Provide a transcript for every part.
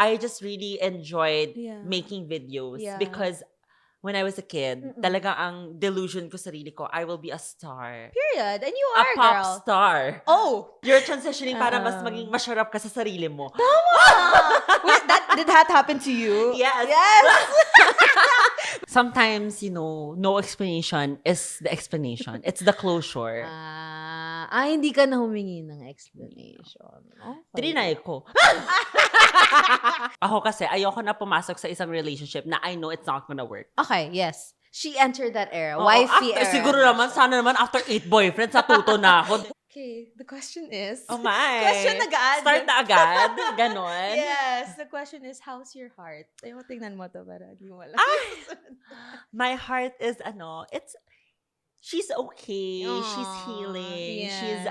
I just really enjoyed Yeah. making videos Yeah. because when I was a kid, talaga ang delusion ko sarili ko, I will be a star. Period. And you A are, pop girl. star. Oh! You're transitioning para mas maging masyarap ka sa sarili mo. Wait, did that happen to you? Yes. Yes! Sometimes, no explanation is the explanation. It's the closure. Hindi ka na humingi ng explanation. Okay. Trinay ko. Ako kasi, ayoko na pumasok sa isang relationship na I know it's not gonna work. Okay, yes. She entered that era. Oo, Wifey after, era. siguro naman, sana naman after 8 boyfriends, natuto na ako. Okay, the question is... Oh my. Question agad. Start na agad. Ganon. Yes, the question is, how's your heart? Ay, tingnan mo to para di mo alam. My heart is, she's okay. She's healing. Yes.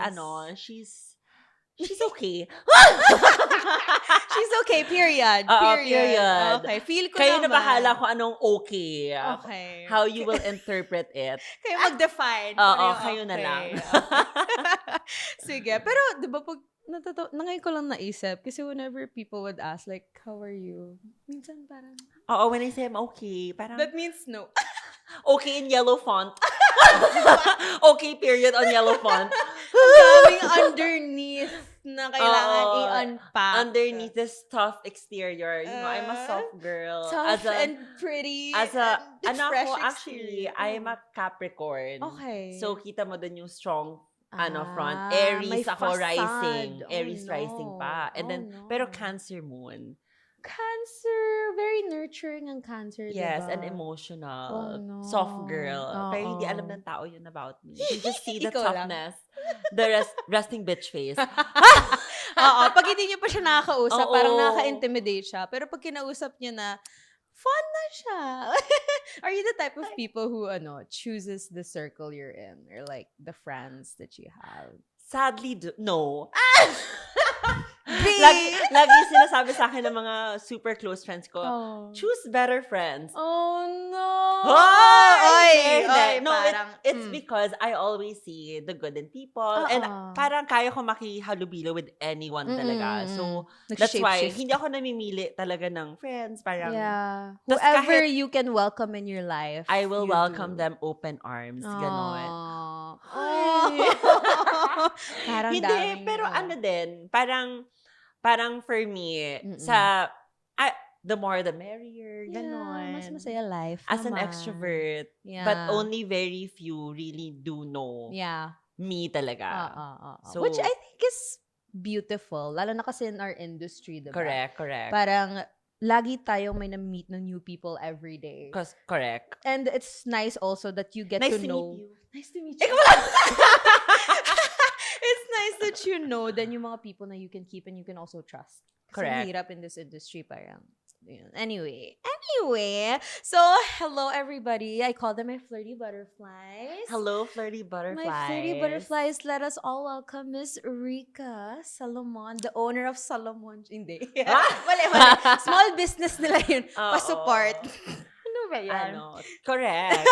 She's okay. She's okay, period. Period. Okay, feel ko Kayo na naman. bahala kung anong okay. Okay. How you will interpret it. Kayo mag-define. Oo, kayo na lang. Sige. Pero, di ba, pag ngayon ko lang naisip, kasi whenever people would ask, like, how are you? Minsan parang... Oo, when I say I'm okay, parang... That means no. Okay in yellow font. Okay, period on yellow font. Ang daming underneath na kailangan i-unpack. Underneath this tough exterior. I'm a soft girl. Tough and pretty. Fresh fresh actually, exterior. I'm a Capricorn. Okay. So, kita mo dun yung strong front. Aries may ako facade. rising. Oh, Aries no. rising pa. And then, no. pero Cancer moon. Cancer. Very nurturing ang Cancer, Yes, diba? and emotional. Oh, no. Soft girl. Pero hindi Oo. alam ng tao yun about me. You just see the Ikaw lang. toughness. The resting bitch face. Oo, pag hindi niyo pa siya nakakausap, Oo. parang nakaka-intimidate siya. Pero pag kinausap niyo na, fun na siya. Are you the type of people who, chooses the circle you're in? Or like, the friends that you have? Sadly, no. B! Lagi sinasabi sa akin ng mga super close friends ko, Oh. choose better friends. Oh, no! No, parang, it's because I always see the good in people. And parang kaya ko makihalubilo with anyone talaga. So, that's why, Nag-shapeshift. hindi ako namimili talaga ng friends. Parang, Yeah. Tas Whoever kahit- you can welcome in your life. I will you welcome do. them open arms. Ganon. Ay. Parang Hindi, daming, pero parang for me, Mm-mm. the more the merrier, ganon. Mas masaya life As an naman. extrovert, Yeah. but only very few really do know me talaga. So, which I think is beautiful. Lalo na kasi in our industry, diba? correct. Parang, lagi tayong may na-meet ng new people every day. Correct. And it's nice also that you get Nice to to know. meet you. Nice to meet you. It's nice that you know then yung mga people na you can keep and you can also trust. Kasi Correct. ang hirap in this industry parang. Yun. Anyway. So, hello everybody. I call them my flirty butterflies. Hello, flirty butterflies. My flirty butterflies, let us all welcome Miss Rika Salomon, the owner of Salomon. Hindi. Mali. Small business nila yun. Oo. Pa-support. Ano ba yan? Correct.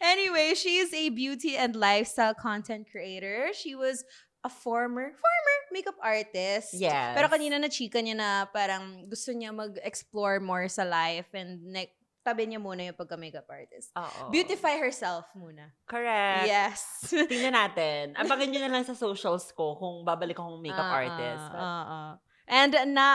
Anyway, she is a beauty and lifestyle content creator. She was a former makeup artist. Yes. Pero kanina na chika niya na parang gusto niya mag-explore more sa life and tabi niya muna yung pagka-makeup artist. Oo. Beautify herself muna. Correct. Yes. Tingnan natin. Abangan nyo na lang sa socials ko kung babalik akong makeup artist. And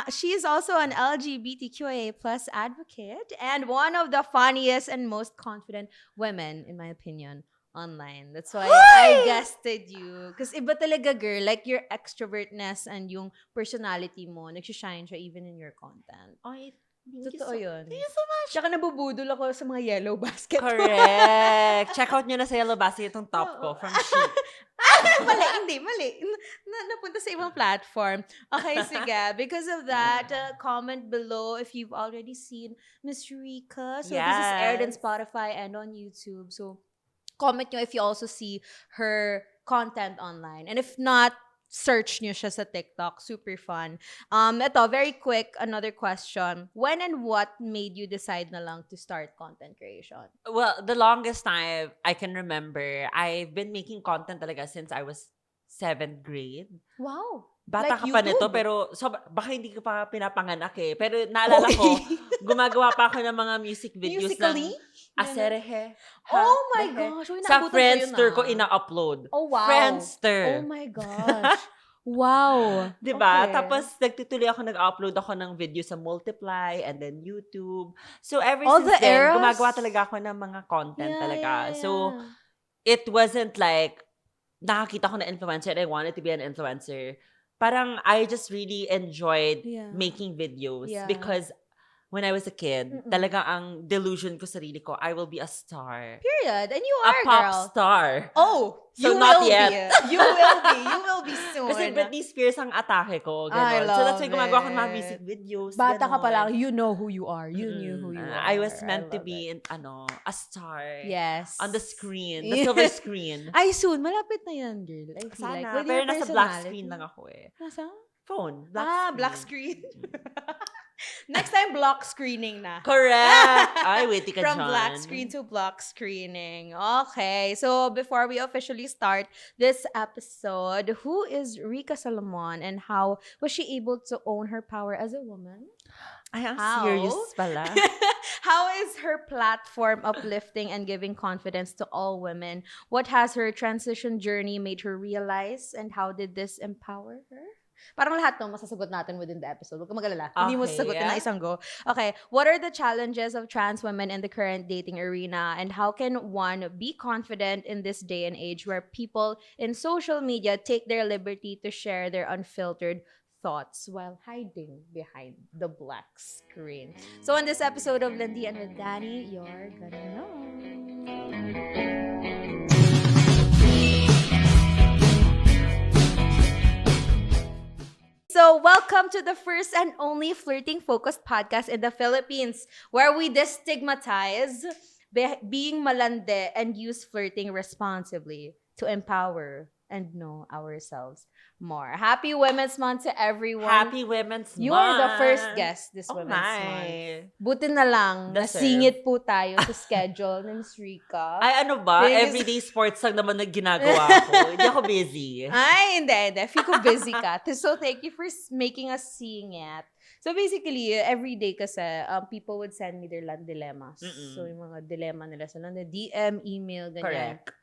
she is also an LGBTQIA plus advocate and one of the funniest and most confident women, in my opinion, online. That's why I guested you. Because iba talaga, girl. Like, your extrovertness and yung personality mo, nagsishine siya even in your content. Ay, Totoo yun. Thank you so much. Tsaka nabubudol ako sa mga yellow basket. Correct. Check out nyo na sa Yellow Basket itong top ko from Shein. Mali. Napunta sa ibang platform. Okay, sige. Because of that, comment below if you've already seen Miss Rika. So, this is aired on Spotify and on YouTube. So, comment nyo if you also see her content online. And if not, search nyo siya sa TikTok. Super fun. Ito, very quick, another question. When and what made you decide na lang to start content creation? Well, the longest time I can remember, I've been making content talaga since I was 7th grade. Wow. bata Like ka pa nito, YouTube. pero baka hindi ka pa pinapanganak eh. Pero naalala ko, gumagawa pa ako ng mga music videos Musically? ng Aserehe. Oh my gosh. Uy, Sa naabutan ko yun, Friendster ko ah. ina-upload. Oh, wow. Friendster. Oh my gosh. Wow. Diba? Okay. Tapos, nag-upload ako ng video sa Multiply and then YouTube. So, ever All since the then, eras? gumagawa talaga ako ng mga content talaga. Yeah. So, it wasn't like, nakakita ko na influencer and I wanted to be an influencer. Parang, I just really enjoyed making videos because when I was a kid, talaga ang delusion ko sarili ko, I will be a star. Period. And you A are, pop girl. star. Oh, So, you not will yet. be. You will be. You will be soon. Kasi Britney Spears ang atake ko. I Ganon. So, that's why love gumagawa ko ng mga it. music videos. Bata ka pa lang, ganon. you know who you are. You knew who you are. I was meant to love be it. a star. Yes. On the screen. The silver screen. Ay, soon. Malapit na yan, girl. I feel Sana. like. With Pero your nasa black personality. screen lang ako eh. Nasa? Phone. Black screen. Next time, block screening na. Correct. Ay, wait ka From dyan. black screen to block screening. Okay. So, before we officially start this episode, who is Rika Salomon and how was she able to own her power as a woman? Ay, ang How? serious pala. How is her platform uplifting and giving confidence to all women? What has her transition journey made her realize and how did this empower her? Parang lahat to masasagot natin within the episode. Huwag ka mag-alala. Hindi mo Okay, sasagutin na isang go. Okay. What are the challenges of trans women in the current dating arena and how can one be confident in this day and age where people in social media take their liberty to share their unfiltered thoughts while hiding behind the black screen? So, in this episode of Landian with Danny, you're gonna know. So, welcome to the first and only flirting-focused podcast in the Philippines where we destigmatize being malande and use flirting responsibly to empower and know ourselves more. Happy Women's Month to everyone. Happy Women's Month. You are the first guest this Oh Women's my. Month. Buti na lang, Deserve. nasingit po tayo sa schedule ni Ms. Rika. Ay, ano ba? Biggest- Everyday sports lang naman na ginagawa ko. Hindi ako busy. Ay, hindi. Feel ko busy ka. So, thank you for making us seeing it. So, basically, every day kasi, people would send me their land dilemmas. So, yung mga dilemma nila sa land, DM, email, ganyan. Correct.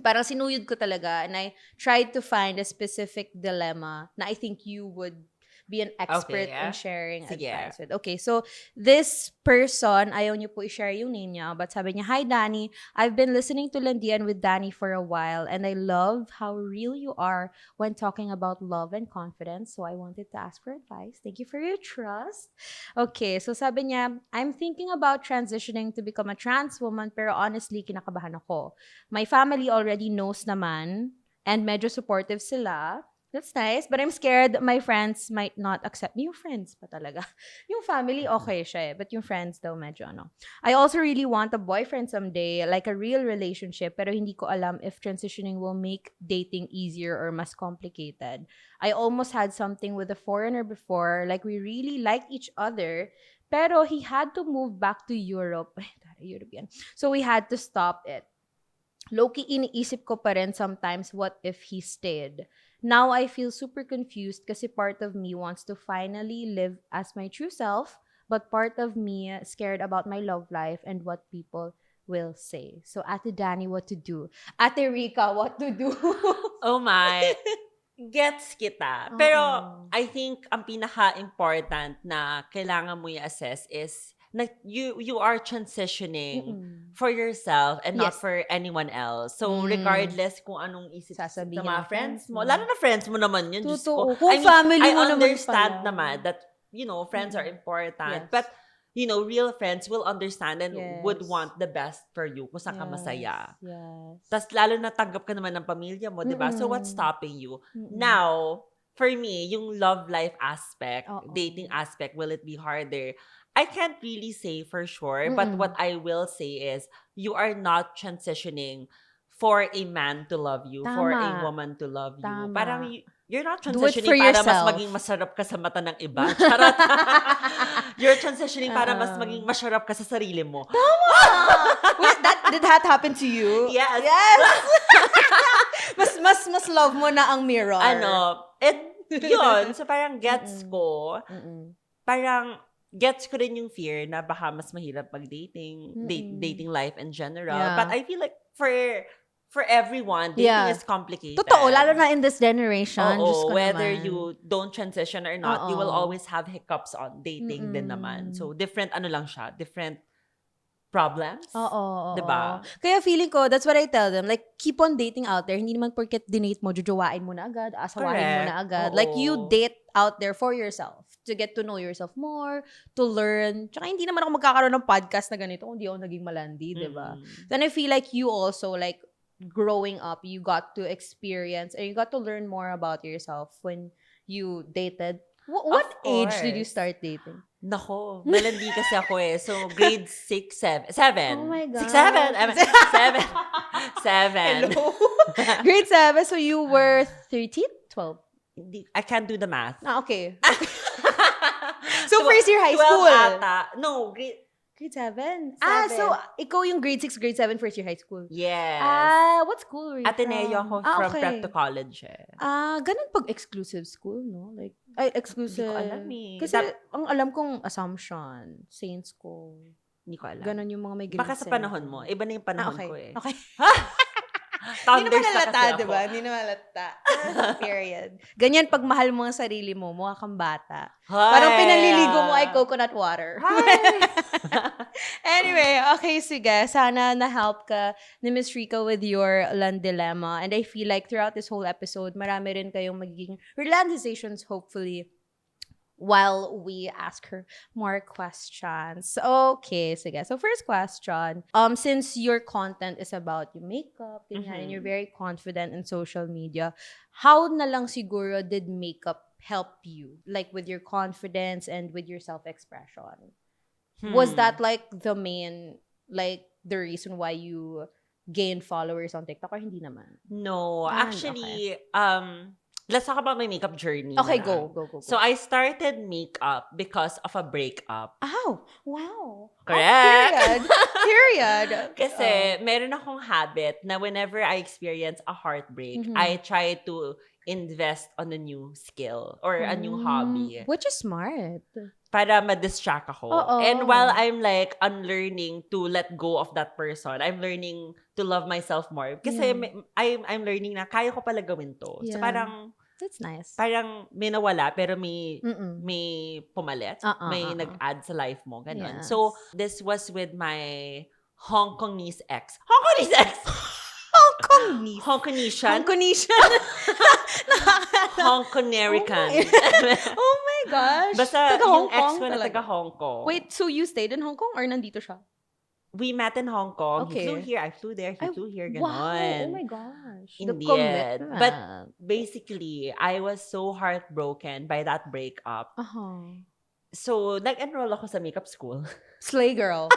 Parang sinuyod ko talaga and I tried to find a specific dilemma na I think you would be an expert Okay, yeah. in sharing Sige. advice with. Okay, so this person, ayaw niyo po i-share yung name niya, but sabi niya, "Hi Danny, I've been listening to Landian with Danny for a while and I love how real you are when talking about love and confidence, so I wanted to ask for advice. Thank you for your trust." Okay, so sabi niya, "I'm thinking about transitioning to become a trans woman pero honestly, kinakabahan ako. My family already knows naman and medyo supportive sila. That's nice. But I'm scared my friends might not accept me." Yung friends pa talaga. Yung family, okay siya eh. But yung friends daw medyo ano. "I also really want a boyfriend someday, like a real relationship. Pero hindi ko alam if transitioning will make dating easier or mas complicated. I almost had something with a foreigner before. Like we really liked each other. Pero he had to move back to Europe." European. "So we had to stop it. Low-key iniisip ko pa rin sometimes what if he stayed. Now I feel super confused kasi part of me wants to finally live as my true self, but part of me scared about my love life and what people will say." So, Ate Danny, what to do? Ate Rika, what to do? Oh my. Gets kita. Pero, I think, ang pinaka-important na kailangan mo i-assess is na you are transitioning for yourself and not Yes. for anyone else. So, regardless kung anong isip Sasabihin ng mga ng friends friends mo, mo. lalo na friends mo naman yun. Diyos Totoo. ko. Kung family I mo naman understand pala. naman that, friends are Yes. important. But, real friends will understand and Yes. would want the best for you kung saan ka masaya. Yes. Tapos, lalo na tanggap ka naman ng pamilya mo, di ba? So, what's stopping you? Now, for me, yung love life aspect, dating aspect, will it be harder? I can't really say for sure, but what I will say is, you are not transitioning for a man to love you, for a Tama. woman to love you. Tama. Parang you're not Do it transitioning for para mas yourself. maging masarap ka sa mata ng iba. Charot. You're transitioning para mas maging masarap ka sa sarili mo. Wait, did that happen to you? Yes. Yes! mas love mo na ang mirror. Yun. So, parang gets Mm-mm. ko. Mm-mm. Parang, gets ko rin yung fear na baka mas mahirap mag-dating. Dating life in general. Yeah. But I feel like for everyone, dating Yeah. is complicated. Totoo, lalo na in this generation. Diyos Oo, ko whether naman. you don't transition or not, you will Oo. always have hiccups on dating din naman. Mm-mm. So, different lang siya. Different problems. Oo. Diba? Kaya feeling ko, that's what I tell them. Like, keep on dating out there. Hindi naman porket dinate mo, jujuwain mo na agad, asawahin mo na agad. Correct. Like, you Oo. date out there for yourself. To get to know yourself more, to learn. Tsaka hindi naman ako magkakaroon ng podcast na ganito kung di ako naging malandi, diba? Then I feel like you also, like, growing up, you got to experience, and you got to learn more about yourself when you dated. What age did you start dating? Nako, malandi kasi ako eh. So, grade 6, 7. Oh my God. 6, 7. 7. 7. Hello? Grade 7, so you were 13? 12? I can't do the math. Okay. So, first year high school. 12 ata. No, grade 7? 7. So, ikaw yung grade 6, grade 7, first year high school. Yes. What school were you Ateneo from? ako from okay. prep to college eh. Ganun pag exclusive school, no? Like, exclusive. Hindi ko alam eh. Kasi, ang alam kong Assumption, Saints ko. Hindi ko alam. Ganun yung mga may grade Baka sa 7. panahon mo. Iba na yung panahon okay. ko eh. Okay. Thunders Hindi naman na halata, kasi ako. diba? Hindi naman halata. Period. Ganyan pag mahal mo ang sarili mo, mukha kang bata. Hi. Parang pinaliligo mo ay coconut water. Hi. Anyway, okay, sige. Sana na-help ka ni Miss Rica with your land dilemma. And I feel like throughout this whole episode, marami rin kayong magiging realizations, hopefully, while we ask her more questions. Okay, sige. So first question, since your content is about your makeup, and you're very confident in social media, how na lang siguro did makeup help you? Like with your confidence and with your self-expression? Was that like the main, like the reason why you gained followers on TikTok or hindi naman? No, actually, let's talk about my makeup journey. Okay, na. go. So, I started makeup because of a breakup. Oh, wow. Correct. Period. Kasi, meron akong habit na whenever I experience a heartbreak, I try to invest on a new skill or a new hobby. Which is smart. Para ma-distract ako. And while I'm like unlearning to let go of that person, I'm learning to love myself more. Kasi I'm learning na kaya ko pala gawin to. So parang, that's nice. Parang may nawala pero may pumalit. May nag-add sa life mo. Ganun. Yes. So this was with my Hong Kongese ex. Hongkonesian. Hongkonerican. Oh my gosh. Basta taga yung Hong ex Kong ko na talaga. taga Hong Kong. Wait, so you stayed in Hong Kong or nandito siya? We met in Hong Kong. Okay. He flew here. I flew there. He flew here. Ganon. Wow. Oh my gosh. The Indeed. commitment. But basically, I was so heartbroken by that breakup. So, nag-enroll ako sa makeup school. Slay girl.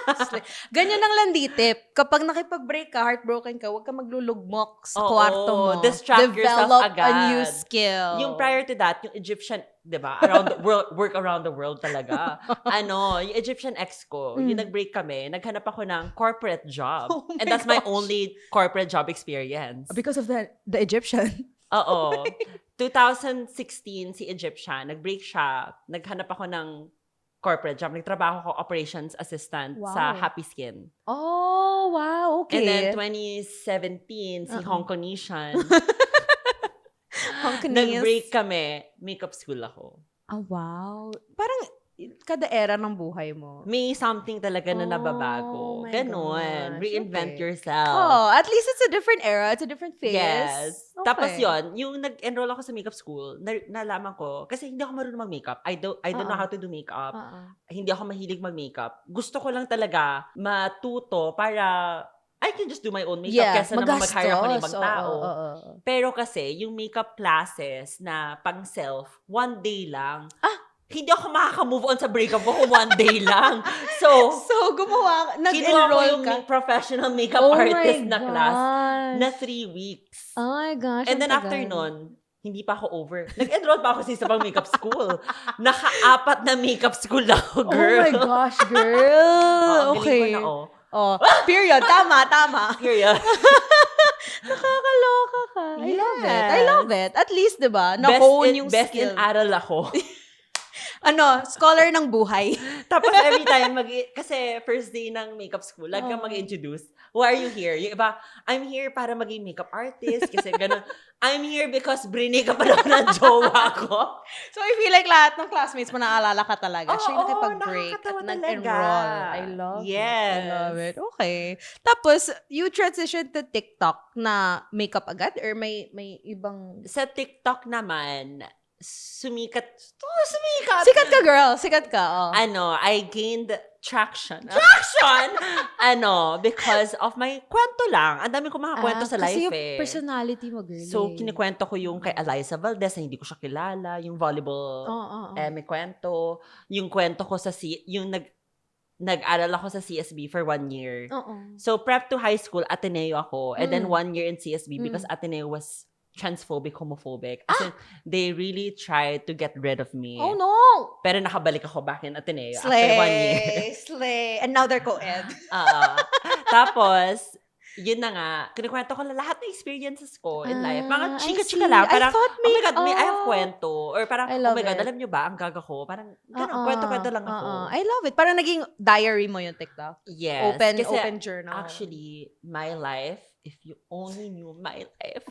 Ganyan ang landi tip. Kapag nakipag-break ka, heartbroken ka, huwag ka maglulugmok sa kwarto mo. Distract yourself Develop agad. a new skill. Yung prior to that, yung Egyptian, di ba? Around the world, work around the world talaga. Yung Egyptian ex ko, yung nag-break kami, naghanap ako ng corporate job. Oh my and that's my gosh. only corporate job experience. Because of the Egyptian. Oo. 2016, si Egyptian, nag-break siya, naghanap ako ng corporate job. Nagtrabaho ko operations assistant sa Happy Skin. Oh, wow. Okay. And then 2017, si Hongkonesian, Hongkonese. nag-break kami, makeup school ako. Oh, wow. Parang kada era ng buhay mo. May something talaga na nababago. Oh my Ganon. gosh, Reinvent okay. yourself. Oh, at least it's a different era. It's a different phase. Yes. Okay. Tapos yon, yung nag-enroll ako sa makeup school, nalaman ko, kasi hindi ako marunong mag-makeup. I don't know how to do makeup. Hindi ako mahilig mag-makeup. Gusto ko lang talaga matuto para I can just do my own makeup kesa naman mag-hire ako ng ibang tao. Pero kasi, yung makeup classes na pang-self, one day lang. Hindi ako makaka-move on sa breakup ko kung one day lang. So gumawa ka, kinuha ko nag-enroll yung ka. professional makeup artist na class na 3 weeks. Oh my gosh. And then after nun, hindi pa ako over. Nag-enroll pa ako sa isa pang makeup school. Naka-4 na makeup school ako, girl. Oh my gosh, girl. Ang galing ko na, Oh, period. Tama. Period. Nakakaloka ka. I love it. I Yes. love it. At least, di ba, na-hone yung Best in skill. aral ako. Scholar ng buhay. Tapos every time, kasi first day ng makeup school, lagi kang mag-introduce. Why are you here? Yung iba, I'm here para maging makeup artist. Kasi ganun. I'm here because brinig ka pa daw ng jowa ko. So, I feel like lahat ng classmates mo naalala ka talaga. Siya yung nakipag-break nakakatawa at talaga. nag-enroll. I love it. Yes. I love it. Okay. Tapos, you transitioned to TikTok na makeup agad? Or may ibang... Sa TikTok naman, sumikat. Sikat ka, girl. Sikat ka. Oh. I gained traction. Because of my kwento lang. Ang dami ko mga kwento sa life kasi yung eh. personality mo, girl. So, kinikwento ko yung kay Eliza Valdez na hindi ko siya kilala. Yung volleyball may kwento. Yung kwento ko sa yung nag-aral ako sa CSB for 1 year. So, prep to high school, Ateneo ako. And then 1 year in CSB because Ateneo was transphobic, homophobic. As in, they really tried to get rid of me. Oh, no! Pero nakabalik ako back in Ateneo after 1 year. Slay! And now they're co-ed. Tapos, yun na nga, kinikwento ko na lahat ng experiences ko in life. Mga chika-chika lang. I Parang, thought oh my God, I have kwento. Or parang, I oh love my God, it. alam nyo ba, ang gaga ko. Parang, gano'n, kwento-kwento lang ako. I love it. Parang naging diary mo yung TikTok. Yes. Open Kasi journal. actually, my life, if you only knew my life,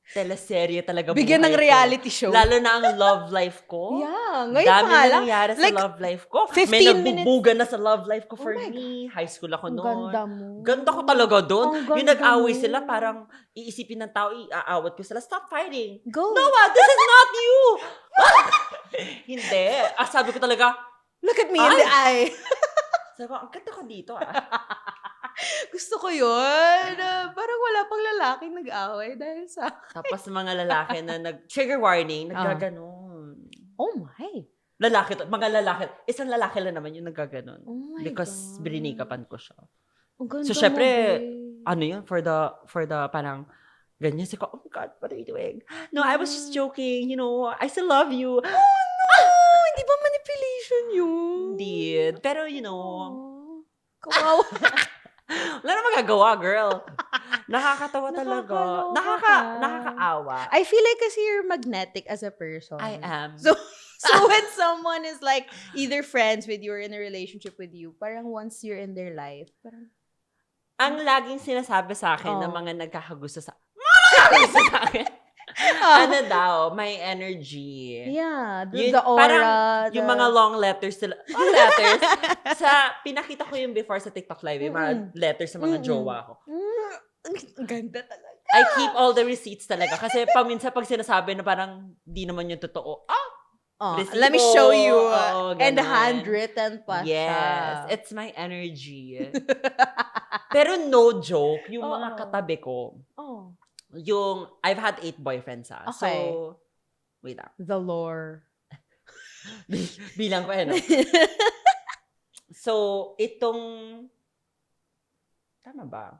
teleserye talaga Bigyan ng buhay ko. reality show. Lalo na ang love life ko. Yeah. Ngayon Dami pa nga na lang. nangyari sa like, love life ko. 15 May minutes. nagbubugan na sa love life ko for Oh my me. High school ako Ang noon. ganda mo. Ganda ko talaga doon. Ang Yung ganda nag-away mo. sila, parang iisipin ng tao, iaawat ko sila. Stop fighting. Go. Noah, this is not you! Hindi. Sabi ko talaga, Look at me in the eye. sabi ko, ang ganda ko dito Gusto ko yun. Parang wala pang lalaking nag-away dahil sa... Tapos mga lalaki na trigger warning, naggaganon. Oh my. Mga lalaki. Isang lalaki lang naman yung naggaganon. Oh my Because God. bininikapan ko siya. Ang ganda So, syempre, mo, ano yun, for the parang, ganyan, sabi ko, oh my God, what are you doing? No, I was just joking, I still love you. Oh no! Hindi ba manipulation yun? Hindi. Pero, Kawawa. wala na magagawa, girl. Nakakatawa talaga. Nakakaloka ka. Nakakaawa. I feel like kasi you're magnetic as a person. I am. So when someone is like either friends with you or in a relationship with you, parang once you're in their life, parang... Ang laging sinasabi sa akin ng mga nagkakagusto sa akin, ano daw, my energy. Yeah, Yun, the aura. Parang yung mga long letters pinakita ko yung before sa TikTok live, yung mga letters sa mga jowa ko. Ang ganda talaga. I keep all the receipts talaga. Kasi paminsan pag sinasabi na parang di naman yung totoo, resibo. Let me show you. And Ganon. handwritten pa Yes, siya. it's my energy. Pero no joke, yung mga katabi ko, I've had 8 boyfriends Okay. So, wait lang. The lore. Bilang ko no? So, itong, tama ba?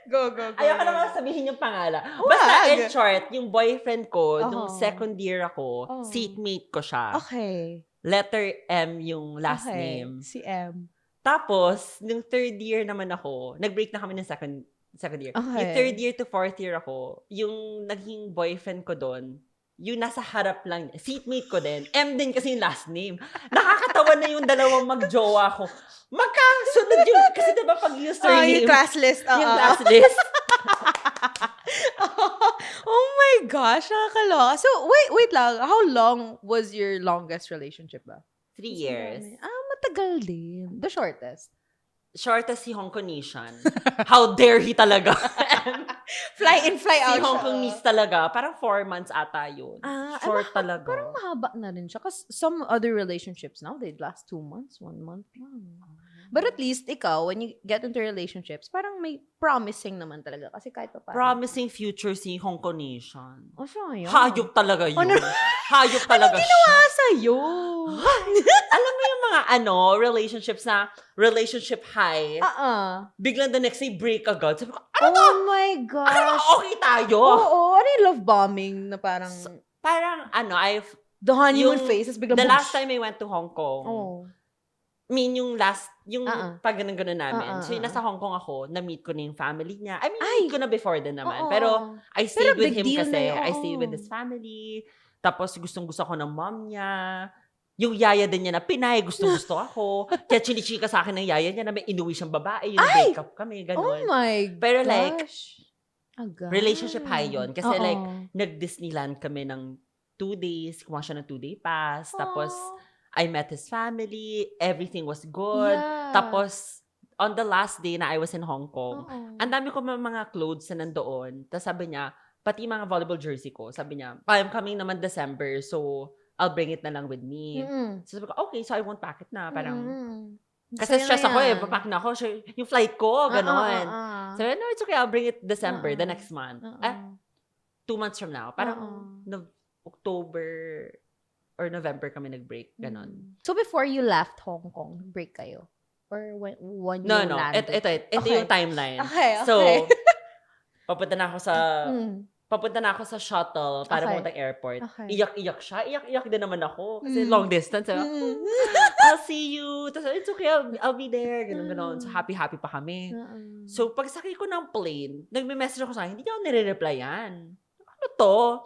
Go. Ayoko naman sabihin yung pangalan. Wag. Basta in short, yung boyfriend ko, nung Oh. second year ako, Oh. seatmate ko siya. Okay. Letter M yung last Okay. name. Si M. Tapos, nung third year naman ako, nag-break na kami ng second year. Okay. Yung third year to fourth year ako, yung naging boyfriend ko doon, yung nasa harap lang niya, seatmate ko din, M din kasi yung last name. Nakakatawa na yung dalawang magjowa ko. Magkasunod yung, kasi diba pag username, yung class list. yung class list. Oh my gosh, nakakaloka. So, wait lang. How long was your longest relationship ba? 3 years. Matagal din. The shortest. Shortest si Hong Konesian. How dare he talaga. Fly in, fly out Si Hong siya. Kongese talaga. Parang 4 months ata yun. Short talaga. Parang mahaba na rin siya. Kasi some other relationships now, they last 2 months, 1 month lang. But at least, ikaw, when you get into relationships, parang may promising naman talaga. Kasi kahit pa paano. Promising future si Hong Konesian. Oh, sayang. Hayop talaga yun. Ano? Hayop talaga siya. Ah, sa'yo. Alam mo yung mga relationships na relationship high. Biglang the next day break agad. Sabi ko, ano to? Oh my Ano gosh. okay tayo? Oo, ano yung love bombing na parang Parang the honeymoon yung- phase, tapos biglang the boom. last time I went to Hong Kong, Oh. yung pag ganun namin. So, yung nasa Hong Kong ako, na-meet ko na yung family niya. I mean, meet ko na before din naman. Pero, I stayed with him kasi. I stayed with his family. Tapos, gustong-gusto ko ng mom niya. Yung yaya din niya na Pinay, gustong-gusto ako. Kaya chinichika sa akin ng yaya niya na may inuwi siyang babae. Yung break up kami, ganun. Oh my Pero gosh. like, Agad. relationship high yun. Kasi like, nag-Disneyland kami ng 2 days. Kumuha siya ng 2-day pass. Tapos, I met his family. Everything was good. Yeah. Tapos, on the last day na I was in Hong Kong, ang dami ko mga clothes na nandoon. Tapos sabi niya, pati mga volleyball jersey ko, sabi niya, I'm coming naman December, so I'll bring it na lang with me. So sabi ko, okay, so I won't pack it na. Parang, kasi stress ako papack na ako. Yung flight ko, gano'n. Sabi, no, it's okay, I'll bring it December, the next month. 2 months from now. Parang, October or November kami nag-break, gano'n. So before you left Hong Kong, break kayo? Or when you landed? Ito yung timeline. Okay. So, papunta na ako sa shuttle para pumunta ng airport. Okay. Iyak-iyak siya. Iyak-iyak din naman ako. Kasi long distance. I'll see you. Tapos, it's okay. I'll be there. Ganun. So, happy-happy pa kami. So, pag sakay ko ng plane, nagme-message ako sa akin, hindi niya ako nire-replyan. Ano to?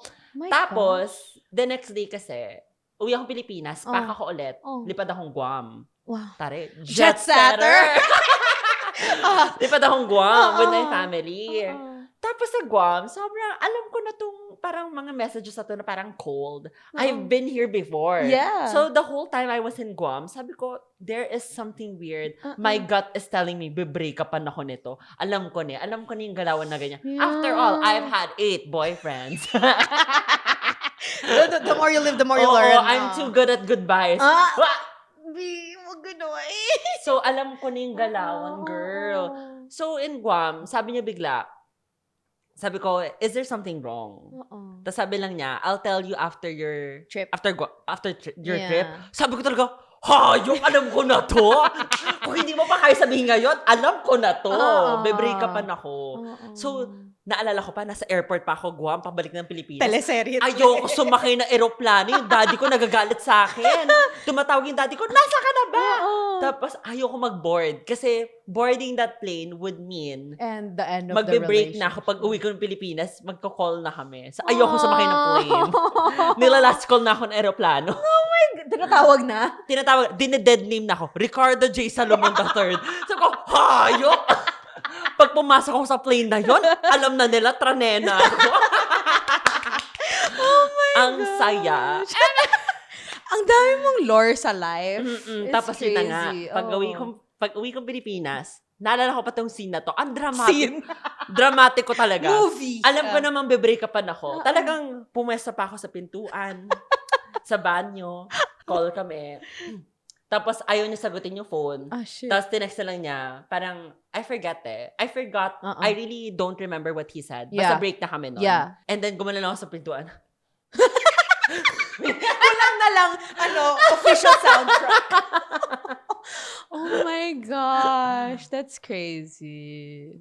Tapos, the next day kasi, uwi akong Pilipinas, pack ako ulit, lipad akong Guam. Wow. Tare, jet setter! Lipad akong Guam with my family. Tapos sa Guam, sobrang, alam ko na tong parang mga messages na to na parang cold. I've been here before. Yeah. So the whole time I was in Guam, sabi ko, there is something weird. My gut is telling me, be-break upan ako nito. Alam ko na yung galawan na ganyan. Yeah. After all, I've had 8 boyfriends. The more you live, the more you learn. I'm too good at goodbyes. So, alam ko na yung galawan, girl. So, in Guam, sabi niya bigla, sabi ko, is there something wrong? Tapos sabi lang niya, I'll tell you after your trip. After your trip. Sabi ko talaga, yung alam ko na to. Kung hindi mo pa kaya sabihin ngayon, alam ko na to. Be-break upan ako. So, naalala ko pa, nasa airport pa ako, Guam, pabalik ng Pilipinas. Teleserye. Ayoko sumakay ng eroplano. Yung daddy ko nagagalit sa akin. Tumatawag yung daddy ko, nasa ka na ba? Tapos, ayoko mag-board. Kasi, boarding that plane would mean and the end of the magbe-break na ako. Pag uwi ko ng Pilipinas, magko-call na kami. So, ayoko sumakay ng plane. Nila-last call na ako ng aeroplano. Oh my God. Tinatawag na? Dine-dead name na ako. Ricardo J. Salomon III. So, ko, hayok! Pag pumasok ako sa plane na yon, alam na nila, tranena ako. Oh my Ang gosh. saya. Ang dami mong lore sa life. Tapos crazy. yun na nga, pag uwi kong Pilipinas, naalala ko pa tong scene na to. Ang dramatic. Dramatic ko talaga. Movie. Alam ko naman, be-break upan ako. Talagang pumesta pa ako sa pintuan, sa banyo, call kami. Tapos, ayaw niya sagutin yung phone. Shit. Tapos, tinext na lang niya. Parang, I forgot. I really don't remember what he said. Basta break na kami nun. Yeah. And then, gumala lang ako sa pintuan. Kulang na lang, official soundtrack. Oh my gosh. That's crazy.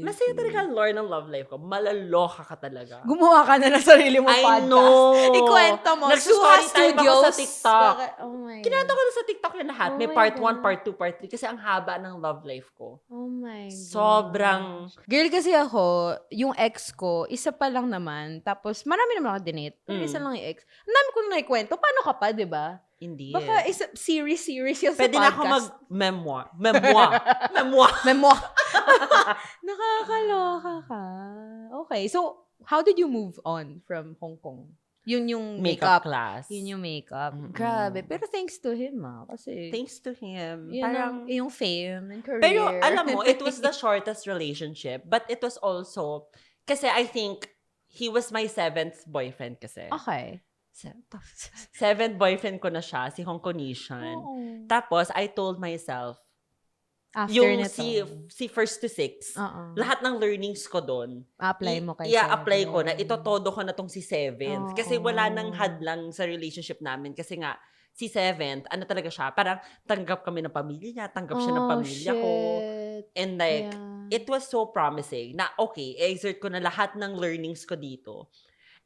Masaya talaga ang lore ng love life ko. Malaloka ka talaga. Gumawa ka na ng sarili mo podcast. I know. Ikwento mo. Nagsustory time ako sa TikTok. Oh my God. Kinanta ko na sa TikTok yung lahat. May part 1, part 2, part 3. Kasi ang haba ng love life ko. Oh my God. Sobrang. Girl, kasi ako, yung ex ko, isa pa lang naman. Tapos, marami naman ako dinate. Pero isa lang yung ex. Ang dami ko na naikwento. Paano ka pa, di ba? Hindi. Baka series yung sa pwede podcast. na ako mag-memoir. Nakakaloka ka. Okay. So, how did you move on from Hong Kong? Yun yung makeup class. Yun yung makeup. Grabe. Pero thanks to him, kasi thanks to him. Parang yung fame and career. Pero alam mo, it was the shortest relationship. But it was also, kasi I think, he was my 7th boyfriend kasi. Okay. 7th boyfriend ko na siya, si Hong Kongesian. Tapos, I told myself, after yung nito, si first to 6, lahat ng learnings ko doon, apply mo kay apply ko na, itotodo ko na tong si 7th. Kasi wala nang hadlang sa relationship namin. Kasi nga, si 7th, ano talaga siya, parang tanggap kami ng pamilya niya, tanggap siya ng pamilya ko. And it was so promising na, okay, exert ko na lahat ng learnings ko dito.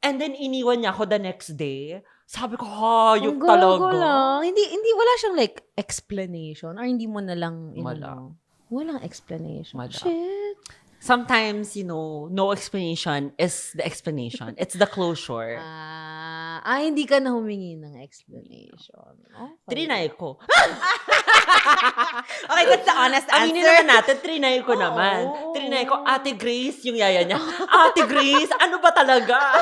And then, iniwan niya ako the next day. Sabi ko, hayop Ang gago talaga. lang. Hindi, wala siyang like explanation or hindi mo na lang, Wala. Walang explanation. Wala. Shit. Sometimes, no explanation is the explanation. It's the closure. Hindi ka na humingi ng explanation. Okay. Trinay ko. Okay, that's the honest answer. Aminin naman natin, trinay ko naman. Trinay ko, Ate Grace, yung yaya niya. Ate Grace, ano ba talaga?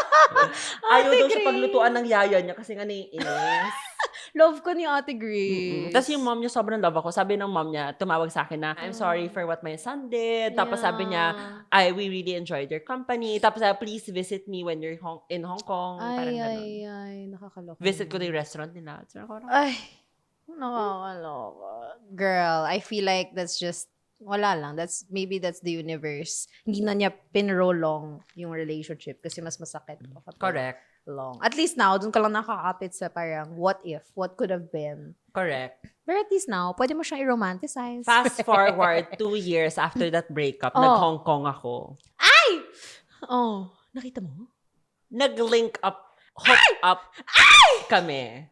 Ayaw daw siya paglutuan ng yaya niya kasi nga naiinis. Love ko ni Ate Grace. Tapos yung mom niya, sobrang love ako. Sabi ng mom niya, tumawag sa akin na, I'm sorry for what my son did. Tapos sabi niya, we really enjoyed your company. Tapos please visit me when you're in Hong Kong. Parang ganun. Ay, nakakaloka. Visit ko na yung restaurant nila. Ay, nakakaloka. Girl, I feel like that's just, wala lang. Maybe that's the universe. Hindi na niya pinrolong yung relationship kasi mas masakit. Correct. Long. At least now, dun ka lang nakakapit sa parang, what if? What could have been? Correct. But at least now, pwede mo siyang i-romanticize. Fast forward 2 years after that breakup, nag-Hong Kong ako. Ay! Oh, nakita mo? Nag-link up, hook up kami.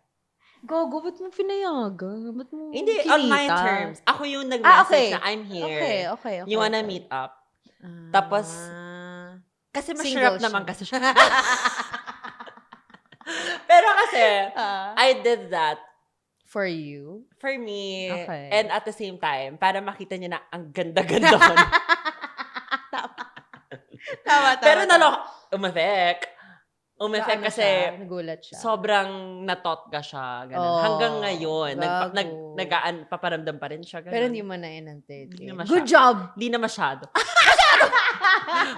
Gogo, ba't mo pinayagan? Ba't mo Hindi, kinita? on my terms. Ako yung nag-message na I'm here. Okay. You wanna meet up? Tapos, kasi masarap naman kasi siya. Pero kasi, I did that for you? for me. Okay. And at the same time, para makita niya na ang ganda-ganda ko. Tama. Pero umefek. Umefek kasi nagulat siya. sobrang natot ka siya. Ganun. Hanggang ngayon, paparamdam pa rin siya. Ganun. Pero hindi mo na in-entertain. Hindi na Good job! Hindi na masyado.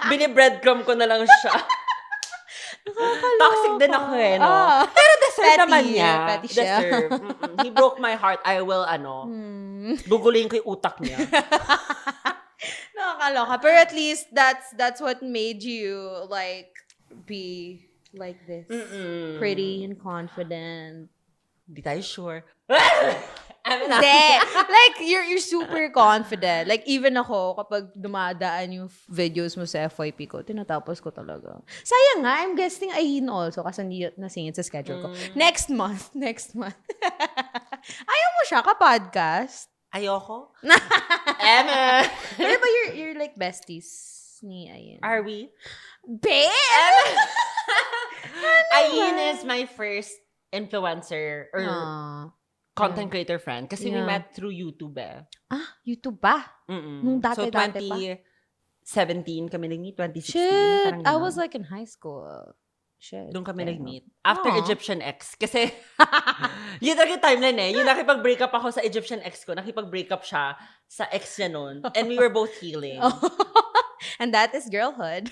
Bini-breadcrumb ko na lang siya. Toxic din ako no? Pero deserve naman niya. Petty siya. Deserve. He broke my heart. I will, gugulin ko yung utak niya. Nakakaloka. Pero at least, that's what made you, like, be like this. Pretty and confident. Hindi tayo sure. Hindi. Like, you're super confident. Like, even ako, kapag dumadaan yung videos mo sa FYP ko, tinatapos ko talaga. Sayang nga, I'm guessing Ayin also kasi hindi nasingit sa schedule ko. Next month. Ayaw mo siya ka-podcast? Ayoko. Emma. Pero ba you're like besties ni Ayin? Are we? Babe! Ayin is my first influencer or content creator friend. Kasi we met through YouTube YouTube ba? Nung So, dati-dati pa? 2017 kami nag-meet, 2016. Shit! parang I ganun. was like in high school. Shit. Doon kami Damn. nag-meet. After Aw. Egyptian Ex. Kasi, yun talaga yung timeline Yung nakipag-break up ako sa Egyptian Ex ko. Nakipag-break up siya sa ex niya nun. And we were both healing. And that is girlhood.